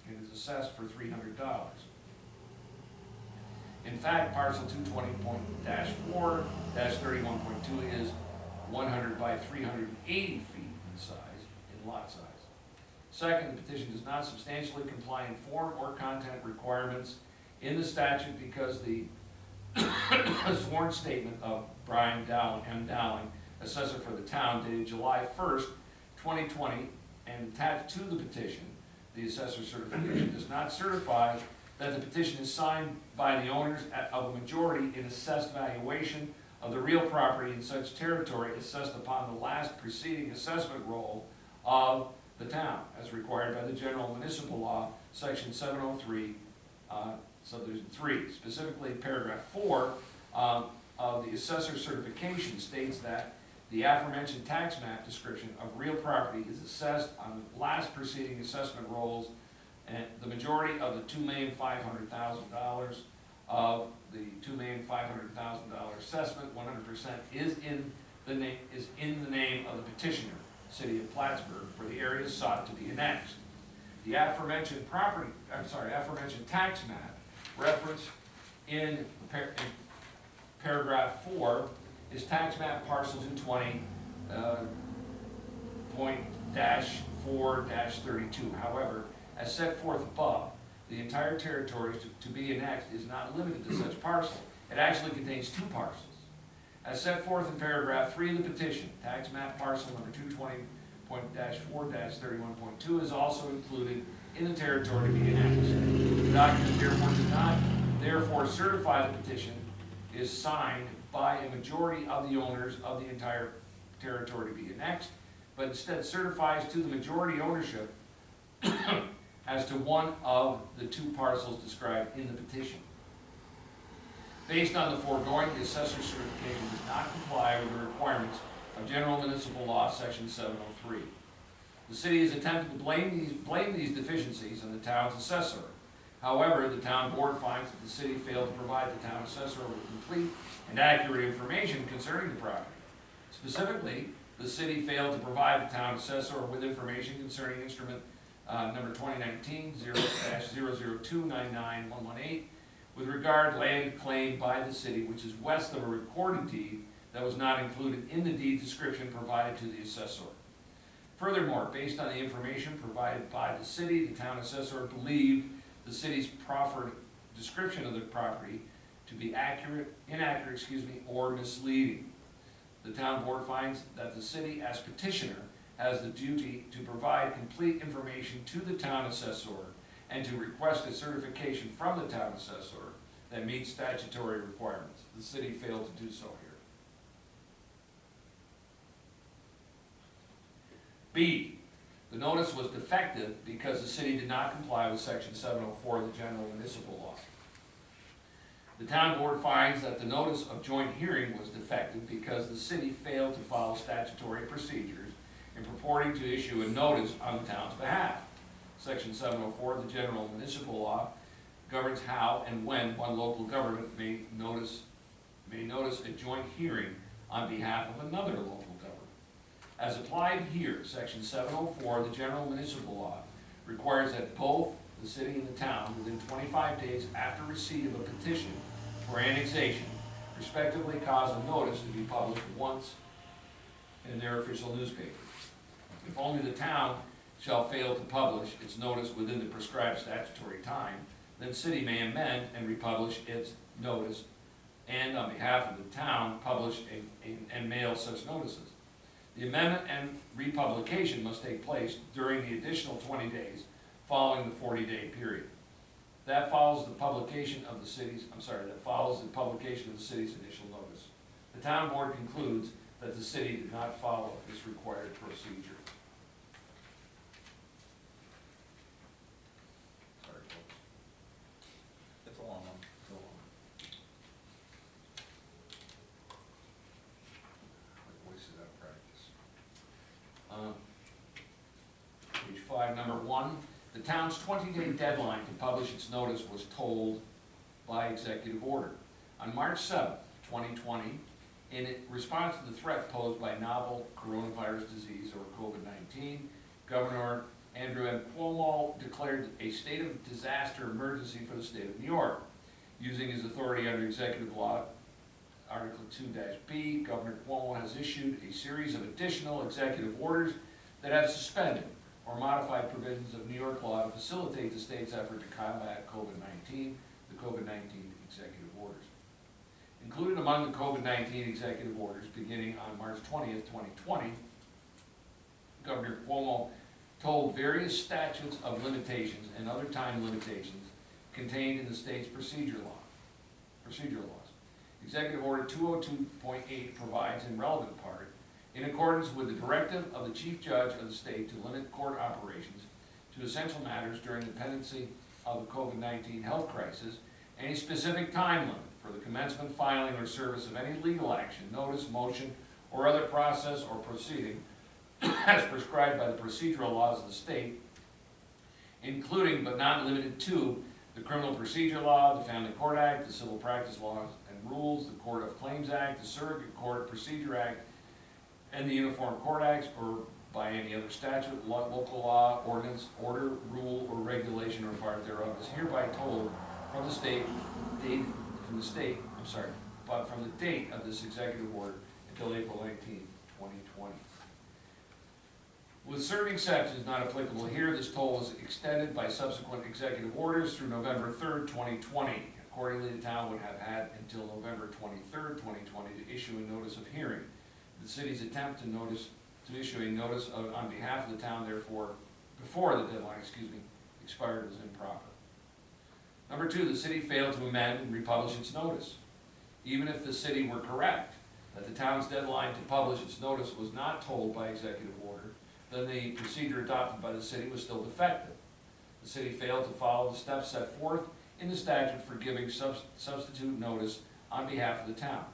and is assessed for $300. In fact, parcel 220.4-31.2 is 100 by 380 feet in size, in lot size. Second, the petition does not substantially comply in form or content requirements in the statute because the sworn statement of Brian M. Dowling, assessor for the town, dated July 1st, 2020, and attached to the petition, the assessor certification does not certify that the petition is signed by the owners of a majority in assessed valuation of the real property in such territory assessed upon the last preceding assessment roll of the town, as required by the General Municipal Law, Section 703, Subdivision 3. Specifically, paragraph 4 of the assessor certification states that the aforementioned tax map description of real property is assessed on the last preceding assessment rolls, and the majority of the $2,500,000 of the $2,500,000 assessment, 100%, is in the name of the petitioner, City of Plattsburgh, for the areas sought to be annexed. The aforementioned aforementioned tax map referenced in paragraph 4 is tax map parcel 220, .-4-32. However, as set forth above, the entire territory to be annexed is not limited to such parcel. It actually contains 2 parcels. As set forth in paragraph 3 of the petition, tax map parcel number 220.-4-31.2 is also included in the territory to be annexed. The document therefore does not certify the petition is signed by a majority of the owners of the entire territory to be annexed, but instead certifies to the majority ownership as to one of the 2 parcels described in the petition. Based on the foregoing, the assessor's certification does not comply with the requirements of General Municipal Law, Section 703. The city has attempted to blame these deficiencies on the town's assessor. However, the town board finds that the city failed to provide the town assessor with complete and accurate information concerning the property. Specifically, the city failed to provide the town assessor with information concerning instrument number 2019-0-00299118 with regard land claimed by the city, which is west of a recorded deed that was not included in the deed description provided to the assessor. Furthermore, based on the information provided by the city, the town assessor believed the city's proffered description of the property to be inaccurate, or misleading. The town board finds that the city, as petitioner, has the duty to provide complete information to the town assessor and to request a certification from the town assessor that meets statutory requirements. The city failed to do so here. B, the notice was defective because the city did not comply with Section 704 of the General Municipal Law. The town board finds that the notice of joint hearing was defective because the city failed to follow statutory procedures in purporting to issue a notice on the town's behalf. Section 704 of the General Municipal Law governs how and when one local government may notice a joint hearing on behalf of another local government. As applied here, Section 704 of the General Municipal Law requires that both the city and the town, within 25 days after receipt of a petition for annexation, respectively cause a notice to be published once in their official newspaper. If only the town shall fail to publish its notice within the prescribed statutory time, then city may amend and republish its notice, and on behalf of the town, publish and mail such notices. The amendment and republication must take place during the additional 20 days following the 40-day period. That follows the publication of the city's initial notice. The town board concludes that the city did not follow this required procedure. Sorry, folks. It's a long one. Go on. My voice is out of practice. Page 5, number 1. The town's 20-day deadline to publish its notice was told by executive order. On March 7, 2020, in response to the threat posed by novel coronavirus disease, or COVID-19, Governor Andrew M. Cuomo declared a state of disaster emergency for the state of New York. Using his authority under Executive Law, Article 2-B, Governor Cuomo has issued a series of additional executive orders that have suspended or modified provisions of New York law to facilitate the state's effort to combat COVID-19, the COVID-19 executive orders. Included among the COVID-19 executive orders beginning on March 20th, 2020, Governor Cuomo told various statutes of limitations and other time limitations contained in the state's procedure laws. Executive Order 202.8 provides in relevant part, in accordance with the directive of the Chief Judge of the state to limit court operations to essential matters during the pendency of the COVID-19 health crisis, any specific time limit for the commencement, filing, or service of any legal action, notice, motion, or other process or proceeding as prescribed by the procedural laws of the state, including but not limited to the Criminal Procedure Law, the Family Court Act, the Civil Practice Laws and Rules, the Court of Claims Act, the Surrogate Court Procedure Act, and the Uniform Court Acts, or by any other statute, local law, ordinance, order, rule, or regulation or part thereof is hereby told from the state, but from the date of this executive order until April 19, 2020. With certain exceptions not applicable here, this toll was extended by subsequent executive orders through November 3rd, 2020. Accordingly, the town would have had until November 23rd, 2020 to issue a notice of hearing. The city's attempt to issue a notice on behalf of the town, therefore, before the deadline, expired was improper. Number 2, the city failed to amend and republish its notice. Even if the city were correct that the town's deadline to publish its notice was not told by executive order, then the procedure adopted by the city was still defective. The city failed to follow the steps set forth in the statute for giving substitute notice on behalf of the town.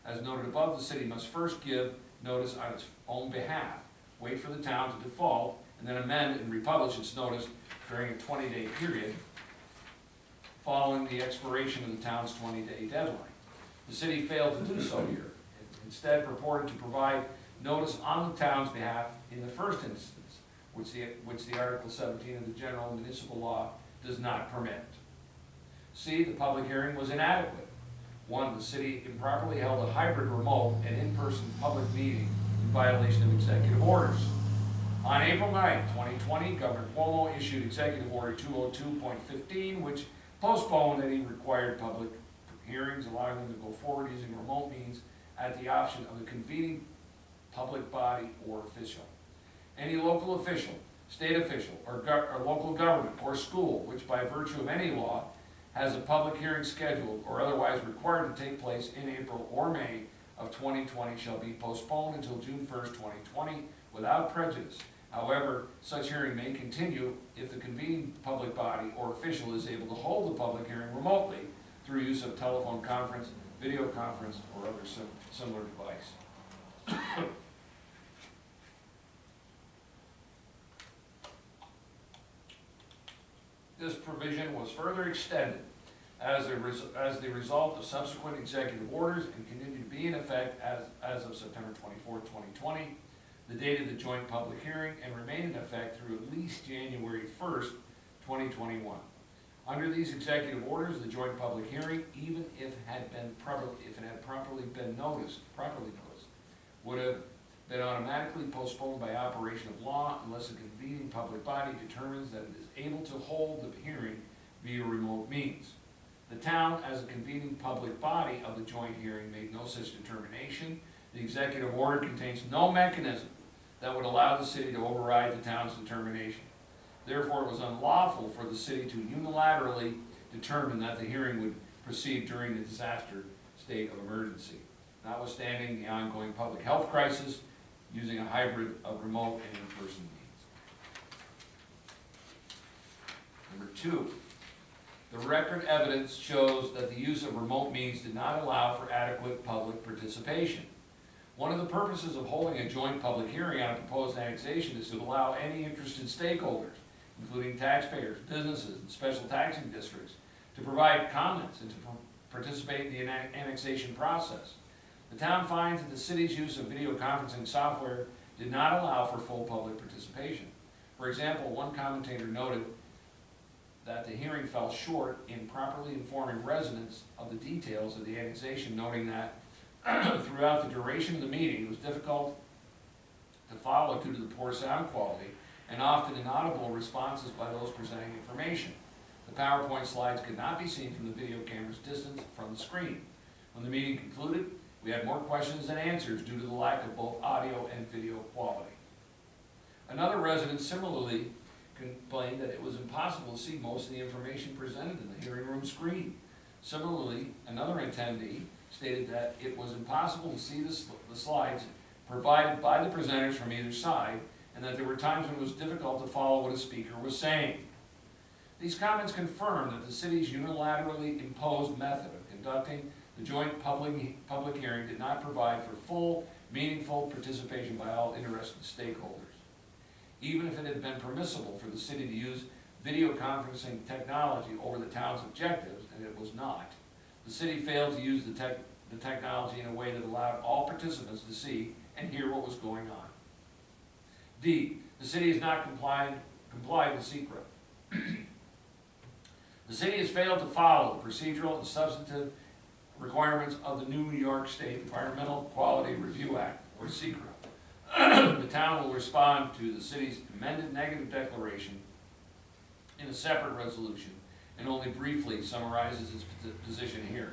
As noted above, the city must first give notice on its own behalf, wait for the town to default, and then amend and republish its notice during a 20-day period following the expiration of the town's 20-day deadline. The city failed to do so here. It instead purported to provide notice on the town's behalf in the first instance, which the Article 17 of the General Municipal Law does not permit. C, the public hearing was inadequate. 1, the city improperly held a hybrid remote and in-person public meeting in violation of executive orders. On April 9, 2020, Governor Cuomo issued Executive Order 202.15, which postponed any required public hearings, allowing them to go forward using remote means at the option of the convening public body or official. Any local official, state official, or local government or school, which by virtue of any law has a public hearing scheduled or otherwise required to take place in April or May of 2020 shall be postponed until June 1st, 2020 without prejudice. However, such hearing may continue if the convening public body or official is able to hold the public hearing remotely through use of telephone conference, video conference, or other similar device. This provision was further extended as the result of subsequent executive orders and continued to be in effect as of September 24, 2020, the date of the joint public hearing, and remain in effect through at least January 1st, 2021. Under these executive orders, the joint public hearing, even if it had properly been noticed, would have been automatically postponed by operation of law unless a convening public body determines that it is able to hold the hearing via remote means. The town, as a convening public body of the joint hearing, made no such determination. The executive order contains no mechanism that would allow the city to override the town's determination. Therefore, it was unlawful for the city to unilaterally determine that the hearing would proceed during the disaster state of emergency, notwithstanding the ongoing public health crisis, using a hybrid of remote and in-person means. Number 2, the record evidence shows that the use of remote means did not allow for adequate public participation. One of the purposes of holding a joint public hearing on a proposed annexation is to allow any interested stakeholders, including taxpayers, businesses, and special taxing districts, to provide comments and to participate in the annexation process. The town finds that the city's use of video conferencing software did not allow for full public participation. For example, one commentator noted that the hearing fell short in properly informing residents of the details of the annexation, noting that throughout the duration of the meeting it was difficult to follow due to the poor sound quality and often inaudible responses by those presenting information. The PowerPoint slides could not be seen from the video camera's distance from the screen. When the meeting concluded, we had more questions than answers due to the lack of both audio and video quality. Another resident similarly complained that it was impossible to see most of the information presented in the hearing room screen. Similarly, another attendee stated that it was impossible to see the slides provided by the presenters from either side, and that there were times when it was difficult to follow what a speaker was saying. These comments confirm that the city's unilaterally imposed method of conducting the joint public hearing did not provide for full, meaningful participation by all interested stakeholders. Even if it had been permissible for the city to use video conferencing technology over the town's objectives, and it was not, the city failed to use the technology in a way that allowed all participants to see and hear what was going on. D, the city has not complied with secret. The city has failed to follow the procedural and substantive requirements of the New York State Environmental Quality Review Act, or SECRA. The town will respond to the city's amended negative declaration in a separate resolution and only briefly summarizes its position here.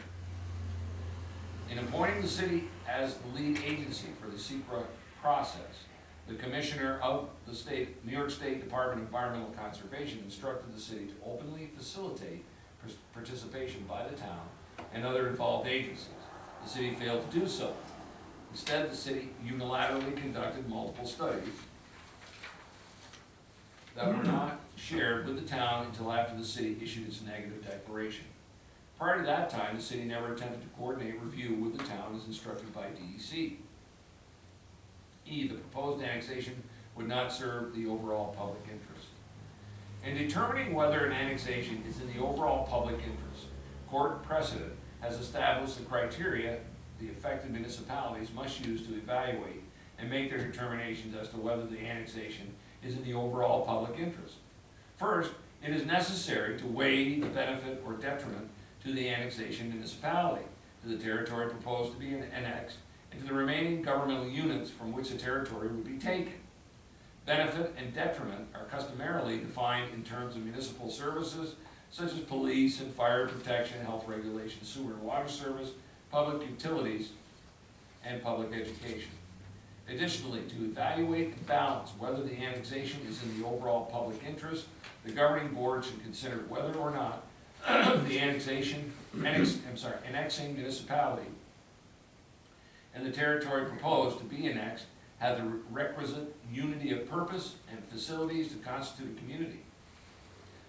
In appointing the city as the lead agency for the SECRA process, the Commissioner of the New York State Department of Environmental Conservation instructed the city to openly facilitate participation by the town and other involved agencies. The city failed to do so. Instead, the city unilaterally conducted multiple studies that were not shared with the town until after the city issued its negative declaration. Prior to that time, the city never attempted to coordinate review with the town as instructed by DEC. E, the proposed annexation would not serve the overall public interest. In determining whether an annexation is in the overall public interest, court precedent has established the criteria the affected municipalities must use to evaluate and make their determinations as to whether the annexation is in the overall public interest. First, it is necessary to weigh the benefit or detriment to the annexation municipality, to the territory proposed to be annexed, and to the remaining governmental units from which the territory would be taken. Benefit and detriment are customarily defined in terms of municipal services such as police and fire protection, health regulation, sewer and water service, public utilities, and public education. Additionally, to evaluate and balance whether the annexation is in the overall public interest, the governing board should consider whether or not the annexing municipality and the territory proposed to be annexed have the requisite unity of purpose and facilities to constitute a community.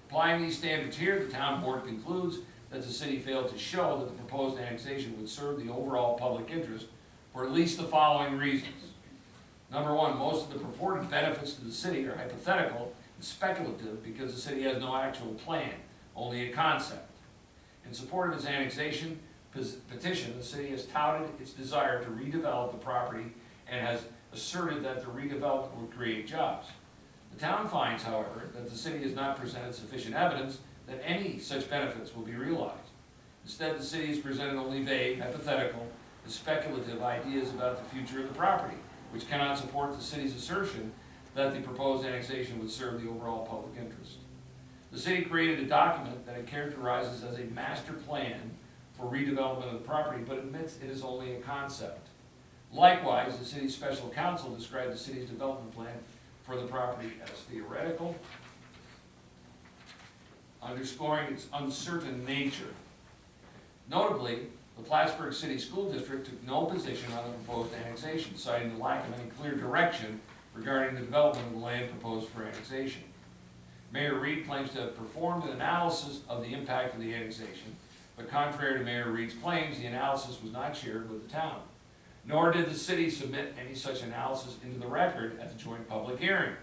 Applying these standards here, the town board concludes that the city failed to show that the proposed annexation would serve the overall public interest for at least the following reasons. Number one, most of the purported benefits to the city are hypothetical and speculative because the city has no actual plan, only a concept. In support of its annexation petition, the city has touted its desire to redevelop the property and has asserted that the redevelopment will create jobs. The town finds, however, that the city has not presented sufficient evidence that any such benefits will be realized. Instead, the city has presented only vague, hypothetical, and speculative ideas about the future of the property, which cannot support the city's assertion that the proposed annexation would serve the overall public interest. The city created a document that it characterizes as a master plan for redevelopment of the property, but admits it is only a concept. Likewise, the city's special counsel described the city's development plan for the property as theoretical, underscoring its uncertain nature. Notably, the Plattsburgh City School District took no position on the proposed annexation, citing the lack of any clear direction regarding the development of the land proposed for annexation. Mayor Reed claims to have performed an analysis of the impact of the annexation, but contrary to Mayor Reed's claims, the analysis was not shared with the town. Nor did the city submit any such analysis into the record at the joint public hearing.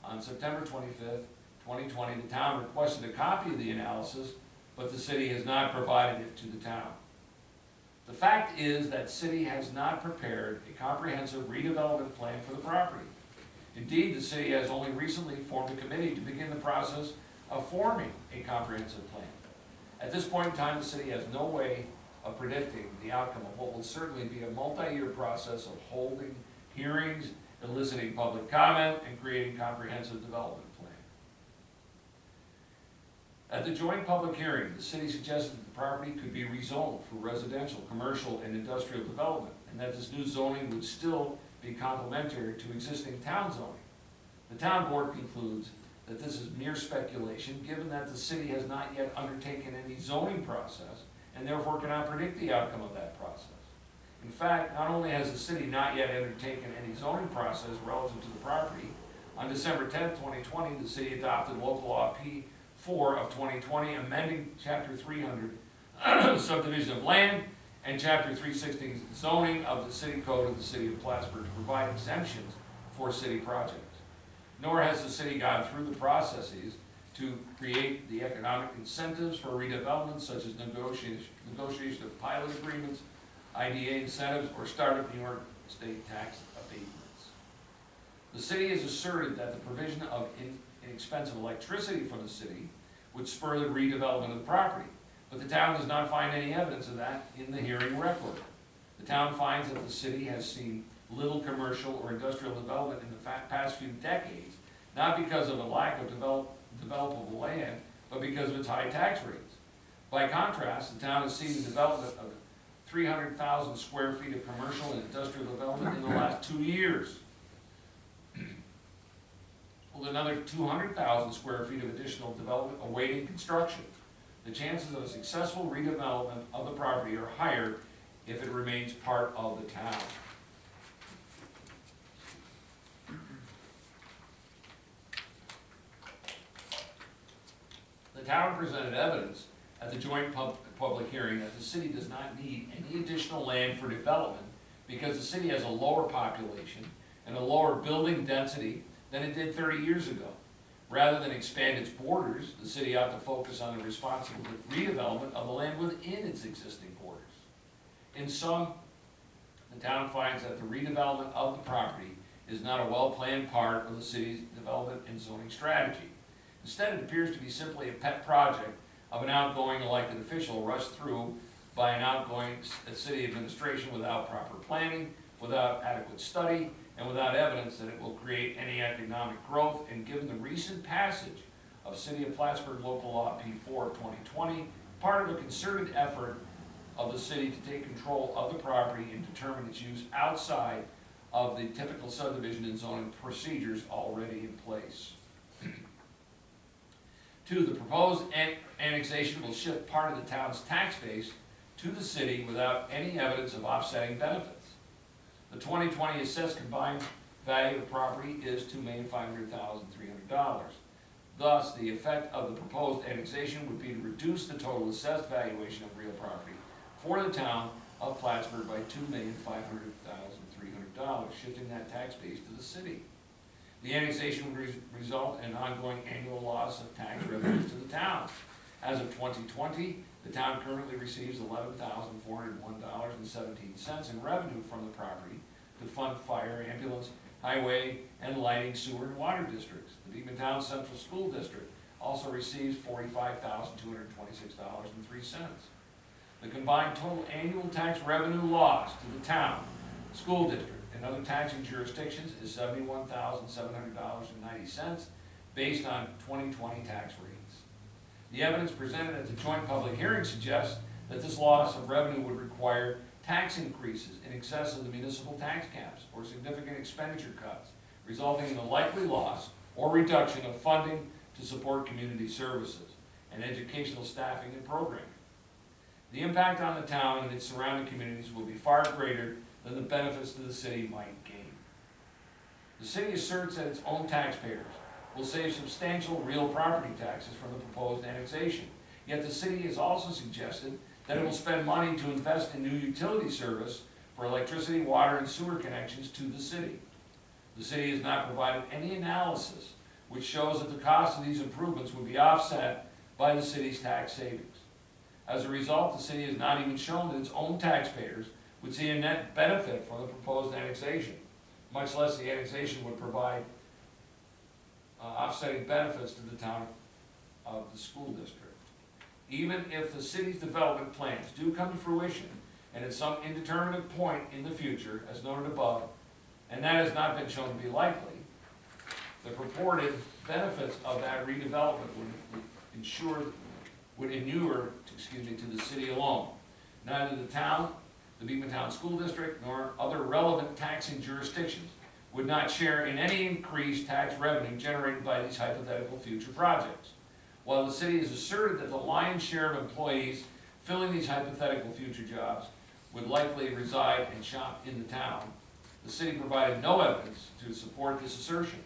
On September 25th, 2020, the town requested a copy of the analysis, but the city has not provided it to the town. The fact is that the city has not prepared a comprehensive redevelopment plan for the property. Indeed, the city has only recently formed a committee to begin the process of forming a comprehensive plan. At this point in time, the city has no way of predicting the outcome of what will certainly be a multi-year process of holding hearings, eliciting public comment, and creating comprehensive development plan. At the joint public hearing, the city suggested that the property could be rezoned for residential, commercial, and industrial development, and that this new zoning would still be complementary to existing town zoning. The town board concludes that this is mere speculation, given that the city has not yet undertaken any zoning process, and therefore cannot predict the outcome of that process. In fact, not only has the city not yet undertaken any zoning process relative to the property, on December 10th, 2020, the city adopted local law P4 of 2020, amending Chapter 300 subdivision of land and Chapter 316 zoning of the city code of the city of Plattsburgh to provide exemptions for city projects. Nor has the city gone through the processes to create the economic incentives for redevelopment, such as negotiation of pilot agreements, IDA incentives, or start of New York State tax abatements. The city has asserted that the provision of inexpensive electricity from the city would spur the redevelopment of the property, but the town does not find any evidence of that in the hearing record. The town finds that the city has seen little commercial or industrial development in the past few decades, not because of a lack of developable land, but because of its high tax rates. By contrast, the town has seen the development of 300,000 square feet of commercial and industrial development in the last 2 years, with another 200,000 square feet of additional development awaiting construction. The chances of a successful redevelopment of the property are higher if it remains part of the town. The town presented evidence at the joint public hearing that the city does not need any additional land for development because the city has a lower population and a lower building density than it did 30 years ago. Rather than expand its borders, the city ought to focus on the responsible redevelopment of the land within its existing borders. In sum, the town finds that the redevelopment of the property is not a well-planned part of the city's development and zoning strategy. Instead, it appears to be simply a pet project of an outgoing elected official rushed through by an outgoing city administration without proper planning, without adequate study, and without evidence that it will create any economic growth. And given the recent passage of City of Plattsburgh Local Law P4 of 2020, part of a concerted effort of the city to take control of the property and determine its use outside of the typical subdivision and zoning procedures already in place. 2, the proposed annexation will shift part of the town's tax base to the city without any evidence of offsetting benefits. The 2020 assessed combined value of the property is $2,500,300. Thus, the effect of the proposed annexation would be to reduce the total assessed valuation of real property for the town of Plattsburgh by $2,500,300, shifting that tax base to the city. The annexation would result in an ongoing annual loss of tax revenues to the town. As of 2020, the town currently receives $11,401.17 in revenue from the property to fund fire, ambulance, highway, and lighting, sewer, and water districts. The Beekman Central School District also receives $45,226.03. The combined total annual tax revenue loss to the town, school district, and other taxing jurisdictions is $71,700.90 based on 2020 tax rates. The evidence presented at the joint public hearing suggests that this loss of revenue would require tax increases in excess of the municipal tax caps or significant expenditure cuts, resulting in the likely loss or reduction of funding to support community services and educational staffing and programming. The impact on the town and its surrounding communities will be far greater than the benefits to the city might gain. The city asserts that its own taxpayers will save substantial real property taxes from the proposed annexation. Yet the city has also suggested that it will spend money to invest in new utility service for electricity, water, and sewer connections to the city. The city has not provided any analysis which shows that the cost of these improvements would be offset by the city's tax savings. As a result, the city has not even shown that its own taxpayers would see a net benefit from the proposed annexation, much less the annexation would provide offsetting benefits to the town of the school district. Even if the city's development plans do come to fruition, and at some indeterminate point in the future, as noted above, and that has not been shown to be likely, the purported benefits of that redevelopment would inure to the city alone. Neither the town, the Beekman School District, nor other relevant taxing jurisdictions would not share in any increased tax revenue generated by these hypothetical future projects. While the city has asserted that the lion's share of employees filling these hypothetical future jobs would likely reside and shop in the town, the city provided no evidence to support this assertion.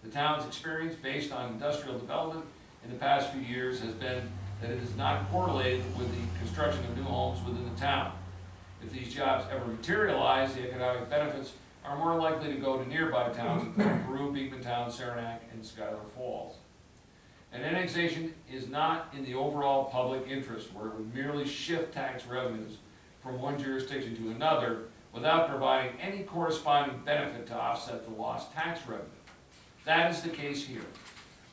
The town's experience based on industrial development in the past few years has been that it is not correlated with the construction of new homes within the town. If these jobs ever materialize, the economic benefits are more likely to go to nearby towns like Peru, Beekman, Saranac, and Schuyler Falls. An annexation is not in the overall public interest, where it would merely shift tax revenues from one jurisdiction to another without providing any corresponding benefit to offset the lost tax revenue. That is the case here,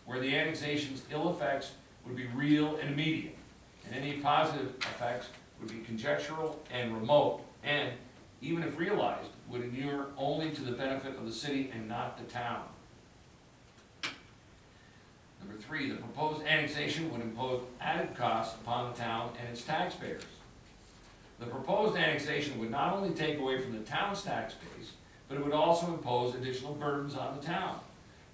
where the annexation's ill effects would be real and immediate, and any positive effects would be conjectural and remote, and, even if realized, would inure only to the benefit of the city and not the town. Number 3, the proposed annexation would impose added costs upon the town and its taxpayers. The proposed annexation would not only take away from the town's tax base, but it would also impose additional burdens on the town.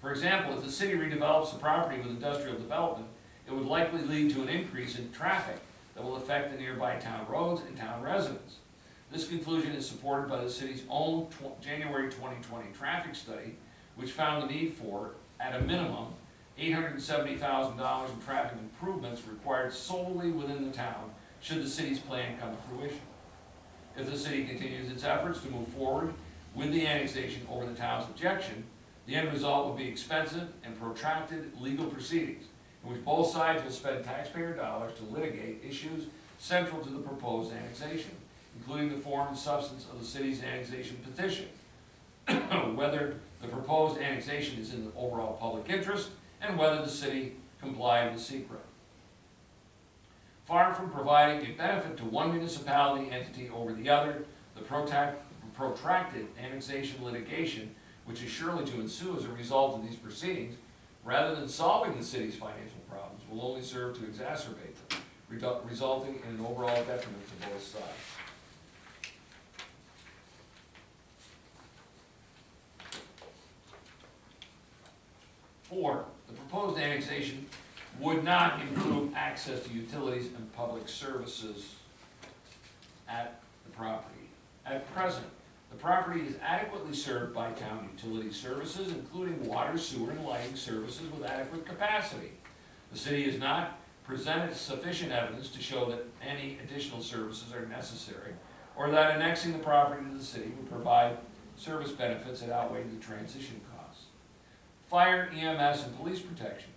For example, if the city redevelops the property with industrial development, it would likely lead to an increase in traffic that will affect the nearby town roads and town residents. This conclusion is supported by the city's own January 2020 traffic study, which found the need for, at a minimum, $870,000 in traffic improvements required solely within the town should the city's plan come to fruition. If the city continues its efforts to move forward with the annexation over the town's objection, the end result will be expensive and protracted legal proceedings, in which both sides will spend taxpayer dollars to litigate issues central to the proposed annexation, including the form and substance of the city's annexation petition, whether the proposed annexation is in the overall public interest, and whether the city complied with SECRA. Far from providing a benefit to one municipality entity over the other, the protracted annexation litigation, which is surely to ensue as a result of these proceedings, rather than solving the city's financial problems, will only serve to exacerbate them, resulting in an overall detriment to both sides. Four, the proposed annexation would not improve access to utilities and public services at the property. At present, the property is adequately served by town utility services, including water, sewer, and lighting services with adequate capacity. The city has not presented sufficient evidence to show that any additional services are necessary, or that annexing the property to the city would provide service benefits that outweigh the transition costs. Fire, EMS, and police protection.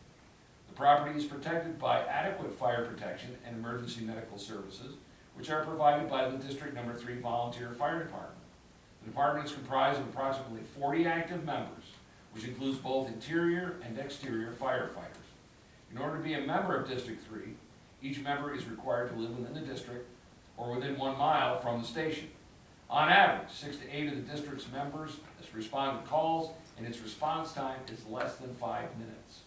The property is protected by adequate fire protection and emergency medical services, which are provided by the District Number 3 Volunteer Fire Department. The department is comprised of approximately 40 active members, which includes both interior and exterior firefighters. In order to be a member of District 3, each member is required to live within the district or within 1 mile from the station. On average, 6 to 8 of the district's members respond to calls, and its response time is less than 5 minutes.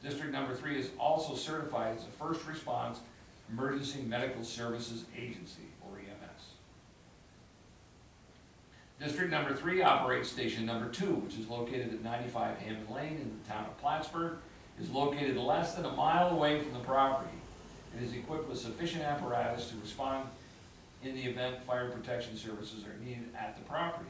District Number 3 is also certified as a first response emergency medical services agency, or EMS. District Number 3 operates Station Number 2, which is located at 95 Hammond Lane in the town of Plattsburgh, is located less than 1 mile away from the property, and is equipped with sufficient apparatus to respond in the event fire protection services are needed at the property.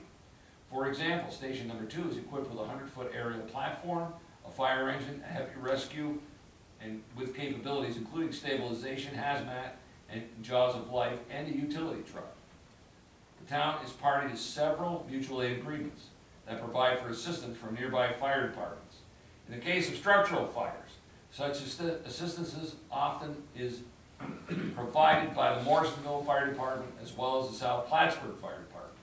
For example, Station Number 2 is equipped with a 100-foot aerial platform, a fire engine, a heavy rescue, and with capabilities including stabilization, hazmat, and jaws of life, and a utility truck. The town is party to several mutual aid agreements that provide for assistance from nearby fire departments. In the case of structural fires, such assistance often is provided by the Morrisonville Fire Department as well as the South Plattsburgh Fire Department.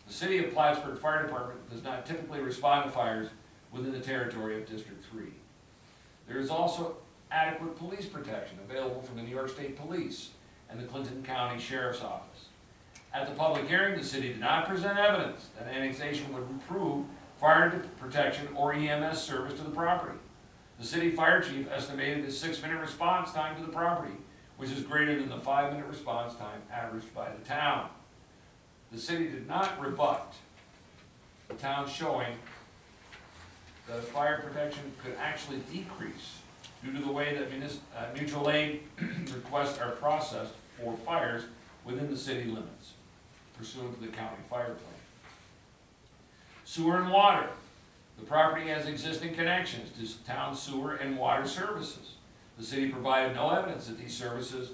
The City of Plattsburgh Fire Department does not typically respond to fires within the territory of District 3. There is also adequate police protection available from the New York State Police and the Clinton County Sheriff's Office. At the public hearing, the city did not present evidence that annexation would improve fire protection or EMS service to the property. The city fire chief estimated a 6-minute response time to the property, which is greater than the 5-minute response time averaged by the town. The city did not rebut the town showing that fire protection could actually decrease due to the way that mutual aid requests are processed for fires within the city limits, pursuant to the county fire plan. Sewer and water. The property has existing connections to town sewer and water services. The city provided no evidence that these services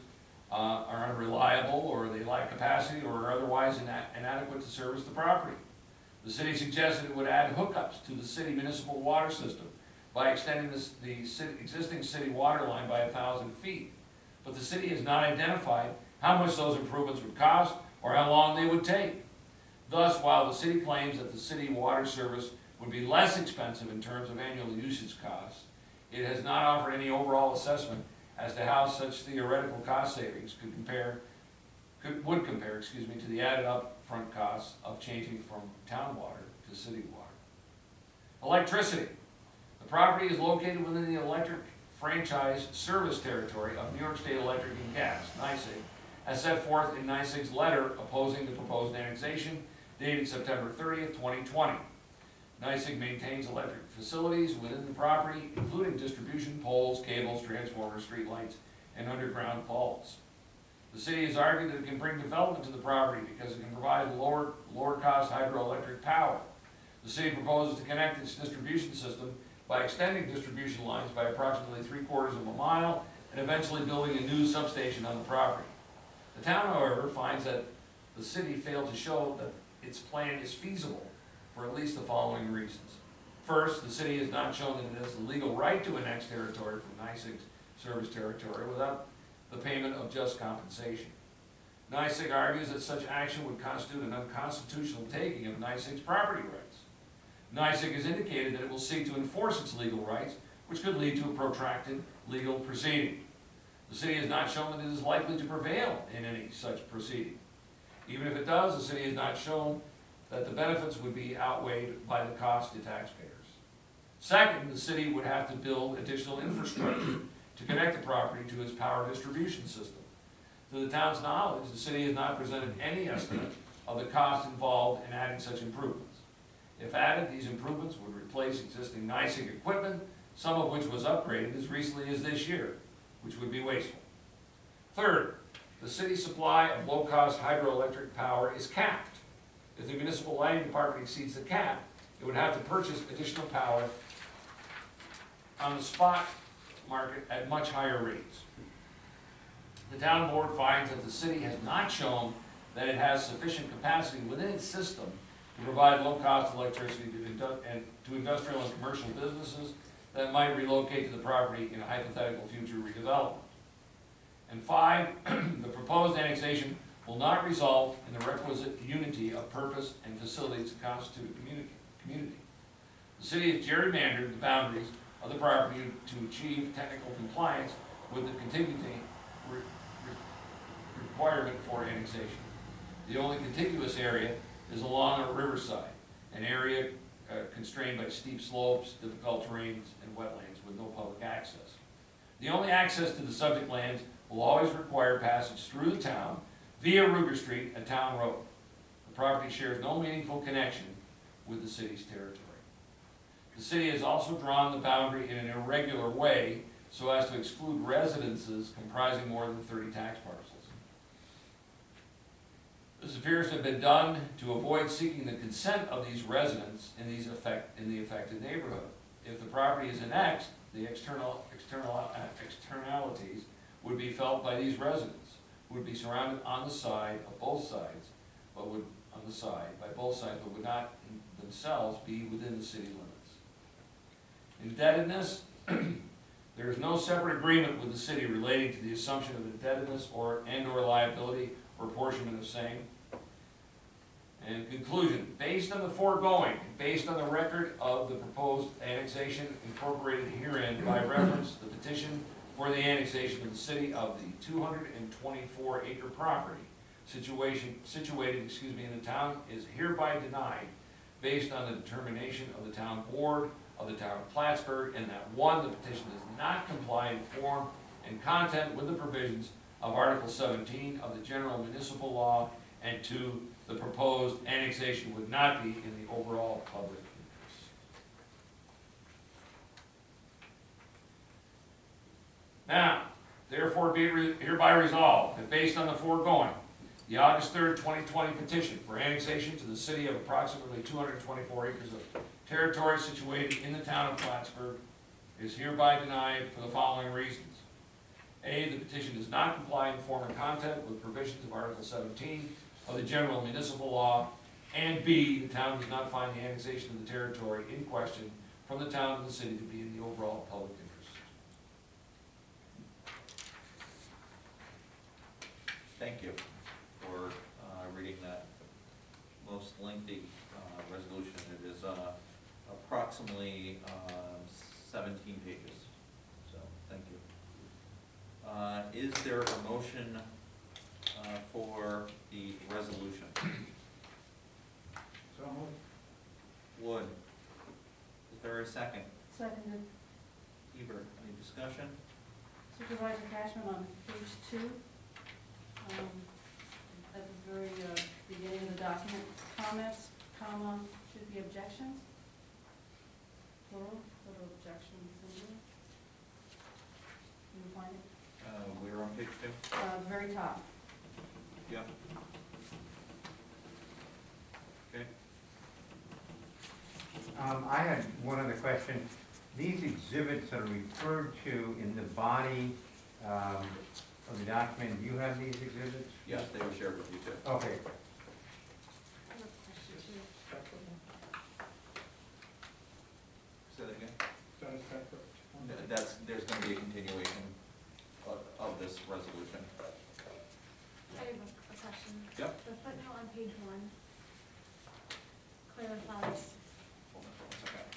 are unreliable, or they lack capacity, or are otherwise inadequate to service the property. The city suggested it would add hookups to the city municipal water system by extending the existing city water line by 1,000 feet. But the city has not identified how much those improvements would cost or how long they would take. Thus, while the city claims that the city water service would be less expensive in terms of annual usage costs, it has not offered any overall assessment as to how such theoretical cost savings would compare to the added upfront costs of changing from town water to city water. Electricity. The property is located within the electric franchise service territory of New York State Electric and Gas, NYSEG, as set forth in NYSEG's letter opposing the proposed annexation dated September 30th, 2020. NYSEG maintains electric facilities within the property, including distribution poles, cables, transformers, streetlights, and underground vaults. The city has argued that it can bring development to the property because it can provide lower cost hydroelectric power. The city proposes to connect its distribution system by extending distribution lines by approximately 3/4 of a mile and eventually building a new substation on the property. The town, however, finds that the city failed to show that its plan is feasible for at least the following reasons. First, the city has not shown that it has the legal right to annex territory from NYSEG's service territory without the payment of just compensation. NYSEG argues that such action would constitute an unconstitutional taking of NYSEG's property rights. NYSEG has indicated that it will seek to enforce its legal rights, which could lead to a protracted legal proceeding. The city has not shown that it is likely to prevail in any such proceeding. Even if it does, the city has not shown that the benefits would be outweighed by the cost to taxpayers. Second, the city would have to build additional infrastructure to connect the property to its power distribution system. To the town's knowledge, the city has not presented any estimate of the cost involved in adding such improvements. If added, these improvements would replace existing NYSEG equipment, some of which was upgraded as recently as this year, which would be wasteful. Third, the city's supply of low-cost hydroelectric power is capped. If the municipal lighting department exceeds the cap, it would have to purchase additional power on the spot market at much higher rates. The town board finds that the city has not shown that it has sufficient capacity within its system to provide low-cost electricity to industrial and commercial businesses that might relocate to the property in a hypothetical future redevelopment. And five, the proposed annexation will not result in the requisite unity of purpose and facilities to constitute a community. The city has gerrymandered the boundaries of the property to achieve technical compliance with the contiguity requirement for annexation. The only contiguous area is along a riverside, an area constrained by steep slopes, difficult terrains, and wetlands with no public access. The only access to the subject lands will always require passage through the town via Ruger Street, a town road. The property shares no meaningful connection with the city's territory. The city has also drawn the boundary in an irregular way so as to exclude residences comprising more than 30 tax parcels. This appears to have been done to avoid seeking the consent of these residents in the affected neighborhood. If the property is annexed, the externalities would be felt by these residents, who would be surrounded on the side of both sides, but would not themselves be within the city limits. Indebtedness. There is no separate agreement with the city relating to the assumption of indebtedness or liability or apportionment of same. And conclusion, based on the foregoing, based on the record of the proposed annexation incorporated herein by reference, the petition for the annexation of the city of the 224-acre property situated in the town is hereby denied based on the determination of the town board of the town of Plattsburgh, and that one, the petition does not comply in form and content with the provisions of Article 17 of the General Municipal Law, and two, the proposed annexation would not be in the overall public interest. Now, therefore be hereby resolved that based on the foregoing, the August 3rd, 2020 petition for annexation to the city of approximately 224 acres of territory situated in the town of Plattsburgh is hereby denied for the following reasons. A, the petition does not comply in form and content with provisions of Article 17 of the General Municipal Law, and B, the town does not find the annexation of the territory in question from the town to the city to be in the overall public interest. Thank you for reading that most lengthy resolution. It is approximately 17 pages, so thank you. Is there a motion for the resolution? So moved. Wood. Is there a second? Seconded. Hebert, any discussion? Supervisor Cashman on page 2. At the very beginning of the document, comments, comma, should be objections. Plural, total objections, singular. Can you find it? We're on page 2? The very top. Yep. Okay. I had one other question. These exhibits are referred to in the body of the document. Do you have these exhibits? Yes, they were shared with you too. Okay. I have a question too. Say that again? Is that a separate one? There's going to be a continuation of this resolution. I have a question. Yep. The footnote on page 1 clarifies, Hold on for 1 second.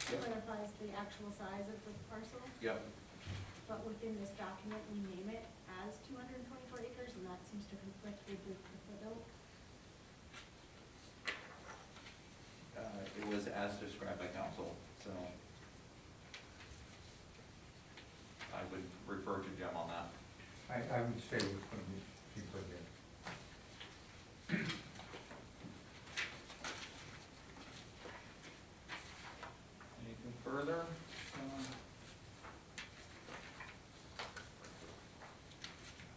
Yep. clarifies the actual size of the parcel, Yep. but within this document, we name it as 224 acres, and that seems to conflict with the footnote. It was as described by council, so I would refer to Jim on that. I would say which one you put in. Anything further?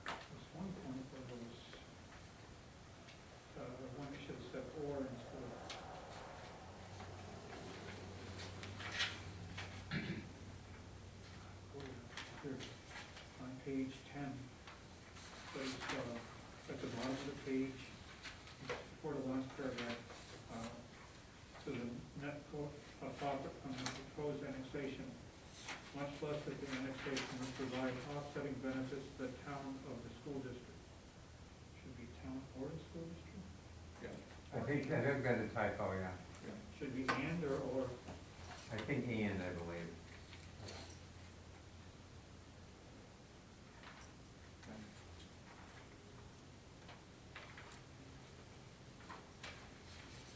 There's one point where there was, one that should have said or instead of. Here, on page 10, there's, at the bottom of the page, before the last paragraph, to the net profit from the proposed annexation, much less that the annexation will provide offsetting benefits to the town of the school district. Should be town or the school district? Yeah. I think I've got a typo, yeah. Should be and or? I think and, I believe.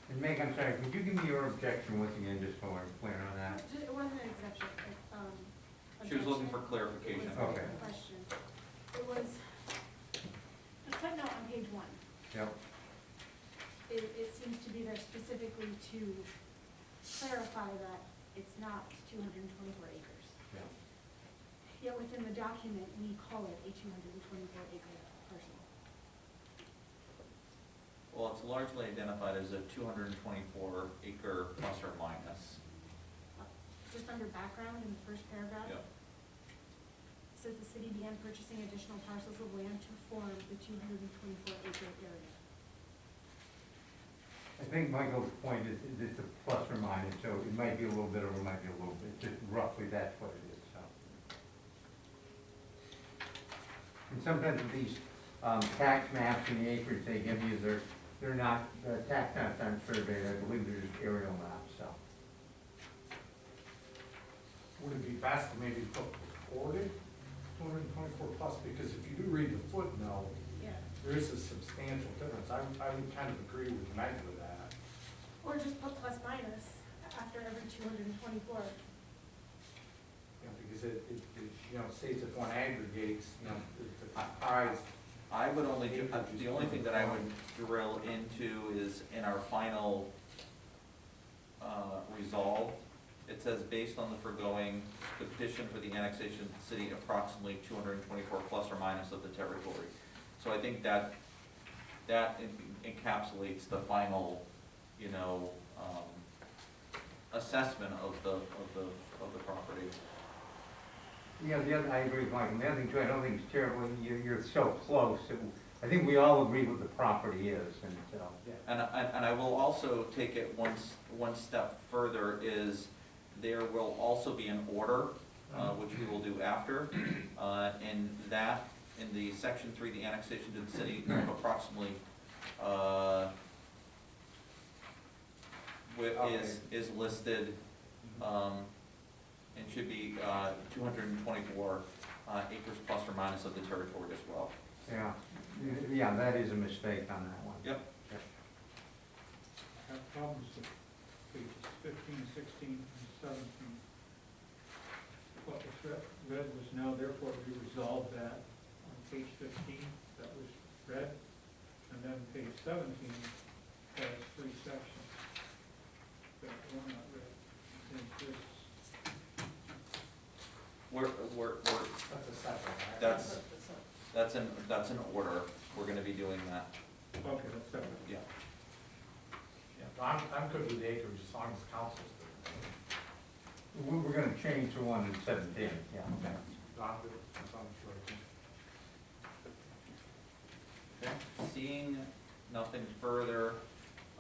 And Meg, I'm sorry, could you give me your objection once again, just so we're clear on that? It wasn't an exception, She was looking for objection. clarification. It was Okay. a question. It was, the footnote on page 1, Yep. it seems to be there specifically to clarify that it's not 224 acres. Yeah. Yet within the document, we call it a 224 acre parcel. Well, it's largely identified as a 224 acre plus or minus. Just under background in the first paragraph. Yep. Says the city began purchasing additional parcels of land to form the 224 acre area. I think Michael's point is it's a plus or minus, so it might be a little bit or it might be a little bit, just roughly that's what it is, so. And sometimes with these tax maps and the acreage they give you, they're not, the tax maps aren't surveyed, I believe they're just aerial maps, so. Would it be best to maybe put recorded 224 plus, because if you do read the footnote, Yeah. there is a substantial difference. I would kind of agree with Meg with that. Or just put plus minus after every 224. Because it states if one aggregates, the pies. I would only, the only thing that I would drill into is in our final resolve, it says, based on the foregoing, the petition for the annexation of the city approximately 224 plus or minus of the territory. So I think that encapsulates the final, assessment of the property. Yeah, the other, I agree with Michael, the other thing too, I don't think it's terrible, you're so close, I think we all agree what the property is, and so. And I will also take it one step further, is there will also be an order, which we will do after, in the section 3, the annexation to the city of approximately is listed, and should be 224 acres plus or minus of the territory as well. Yeah, yeah, that is a mistake on that one. Yep. I have problems with pages 15, 16, and 17. What was read was now therefore we resolved that on page 15, that was read. And then page 17 has 3 sections that were not read. And this, That's a second, right? That's an order. We're gonna be doing that. okay, that's separate. Yeah. Yeah, I'm good with acres as long as council's good. We're gonna change to 117, yeah. Okay. I'm good, that's all I'm sure. Okay. Seeing nothing further,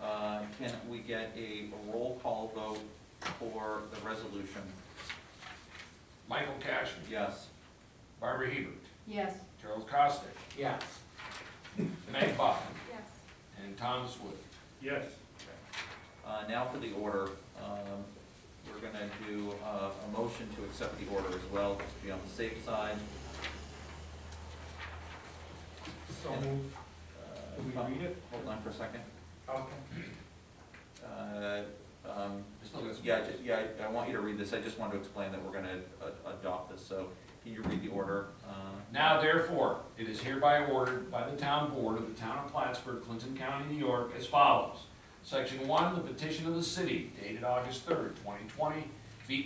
can we get a roll call vote for the resolution? Michael Cashman, Yes. Barbara Hebert, Yes. Charles Costick, Yes. Meg Bachman, Yes. and Thomas Wood. Yes. Now for the order. We're gonna do a motion to accept the order as well, just to be on the safe side. So And, moved. Do we read it? Hold on for a second. Okay. Still got some- Yeah, I want you to read this. I just wanted to explain that we're gonna adopt this. So can you read the order? Now therefore, it is hereby ordered by the town board of the town of Plattsburgh, Clinton County, New York, as follows. Section 1, the petition of the city dated August 3rd, 2020,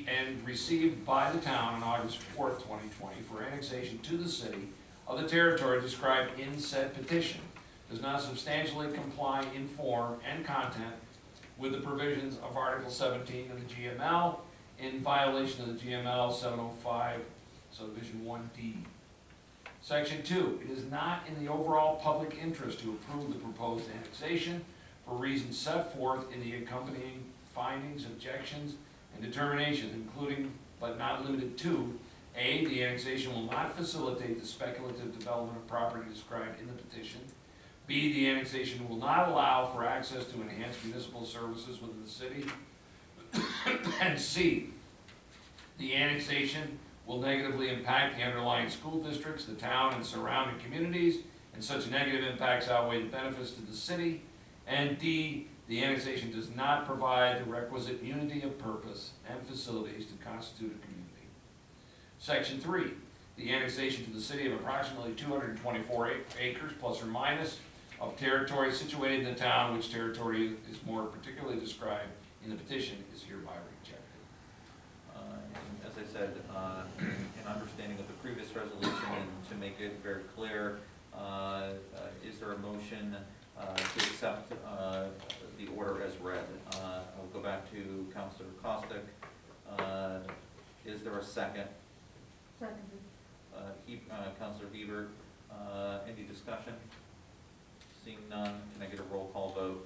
and received by the town on August 4th, 2020, for annexation to the city of the territory described in said petition, does not substantially comply in form and content with the provisions of Article 17 of the GML, in violation of the GML 705, subdivision 1D. Section 2, it is not in the overall public interest to approve the proposed annexation for reasons set forth in the accompanying findings, objections, and determinations, including but not limited to: A, the annexation will not facilitate the speculative development of property described in the petition. B, the annexation will not allow for access to enhanced municipal services within the city. And C, the annexation will negatively impact the underlying school districts, the town, and surrounding communities, and such negative impacts outweigh the benefits to the city. And D, the annexation does not provide the requisite unity of purpose and facilities to constitute a community. Section 3, the annexation to the city of approximately 224 acres plus or minus of territory situated in the town, which territory is more particularly described in the petition, is hereby rejected. And as I said, in understanding of the previous resolution, and to make it very clear, is there a motion to accept the order as read? I'll go back to Councilor Costick. Is there a second? Seconded. Councilor Hebert, any discussion? Seeing none, can I get a roll call vote?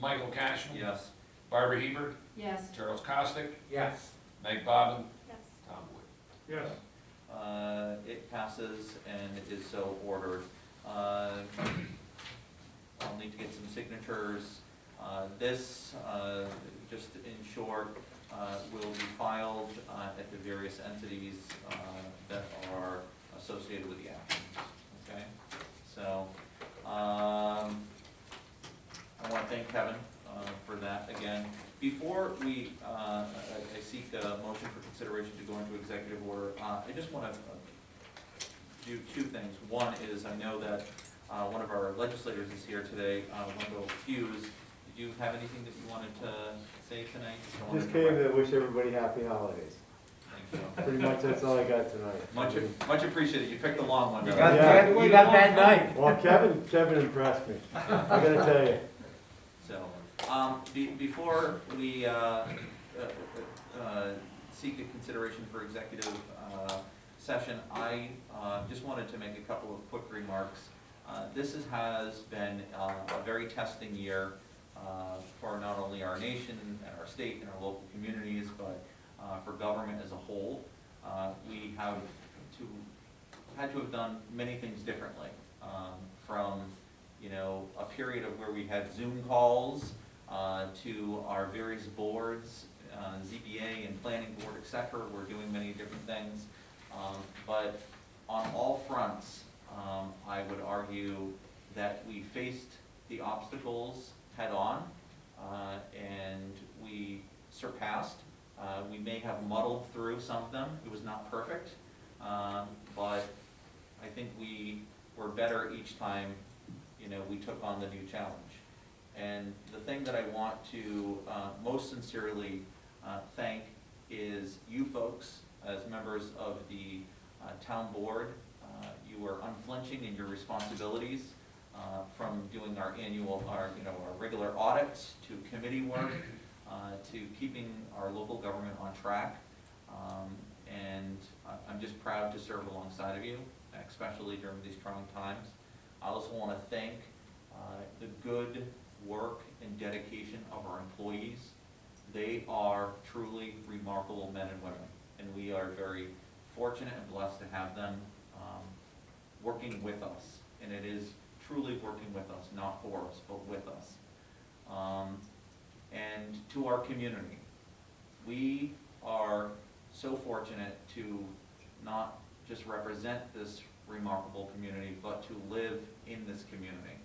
Michael Cashman? Yes. Barbara Hebert? Yes. Charles Costick? Yes. Meg Bobbin? Yes. Tom Wood. Yes. It passes and it is so ordered. I'll need to get some signatures. This, just in short, will be filed at the various entities that are associated with the action. Okay? So, I want to thank Kevin for that again. Before we, I seek a motion for consideration to go into executive order, I just want to do two things. One is, I know that one of our legislators is here today, Wendell Hughes. Did you have anything that you wanted to say tonight? Just came to wish everybody happy holidays. Thank you. Pretty much that's all I got tonight. Much appreciated. You picked the long one. You though. got Yeah. that, you got that night. Well, Kevin impressed me, I gotta tell you. So, before we seek a consideration for executive session, I just wanted to make a couple of quick remarks. This has been a very testing year for not only our nation and our state and our local communities, but for government as a whole. We have had to have done many things differently, from a period of where we had Zoom calls to our various boards, ZBA and planning board, et cetera. We're doing many different things. But on all fronts, I would argue that we faced the obstacles head-on, and we surpassed. We may have muddled through some of them. It was not perfect, but I think we were better each time, we took on the new challenge. And the thing that I want to most sincerely thank is you folks as members of the town board. You were unflinching in your responsibilities, from doing our regular audits to committee work, to keeping our local government on track. And I'm just proud to serve alongside of you, especially during these trying times. I also want to thank the good work and dedication of our employees. They are truly remarkable men and women, and we are very fortunate and blessed to have them working with us. And it is truly working with us, not for us, but with us. And to our community, we are so fortunate to not just represent this remarkable community, but to live in this community.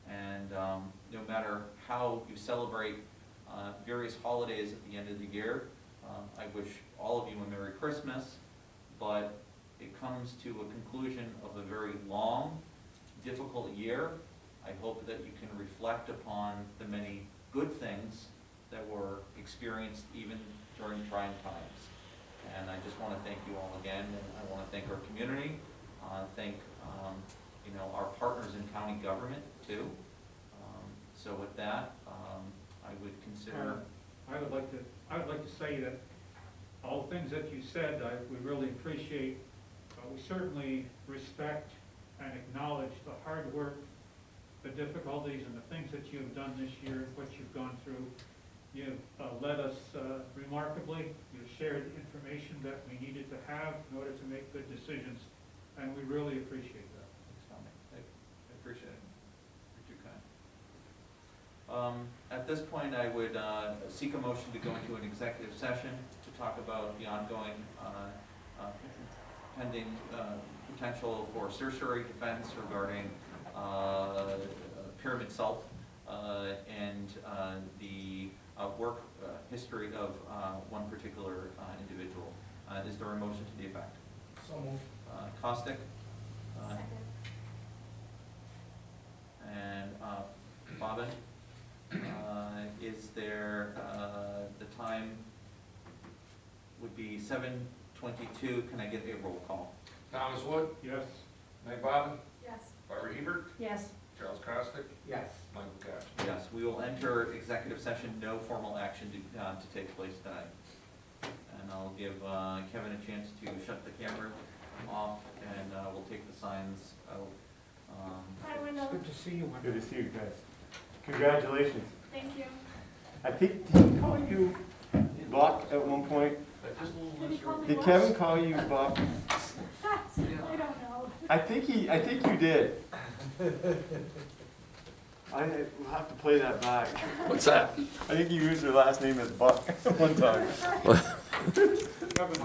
And no matter how you celebrate various holidays at the end of the year, I wish all of you a Merry Christmas, but it comes to a conclusion of a very long, difficult year. I hope that you can reflect upon the many good things that were experienced even during trying times. And I just want to thank you all again, and I want to thank our community, thank our partners in county government too. So with that, I would consider. I would like to say that all the things that you said, we really appreciate. We certainly respect and acknowledge the hard work, the difficulties, and the things that you have done this year, what you've gone through. You've led us remarkably. You've shared information that we needed to have in order to make good decisions, and we really appreciate that. I appreciate it. You're too kind. At this point, I would seek a motion to go into an executive session to talk about the ongoing pending potential for certiorari defense regarding Pyramid Salt and the work history of one particular individual. Is there a motion to the effect? So moved. Caustic? Second. And Bobbin? Is there, the time would be 7:22. Can I get a roll call? Thomas Wood, Yes. Meg Bobbin, Yes. Barbara Hebert, Yes. Charles Costick, Yes. Michael Cash. Yes, we will enter executive session, no formal action to take place tonight. And I'll give Kevin a chance to shut the camera off, and we'll take the signs out. Hi, It's Wendell. good to see you. Good to see you guys. Congratulations. Thank you. I think, did he call you Buck at one point? Did he call me Did what? Kevin call you Buck? I don't know. I think you did. We'll have to play that back. What's that? I think you used your last name as Buck one time. Kevin,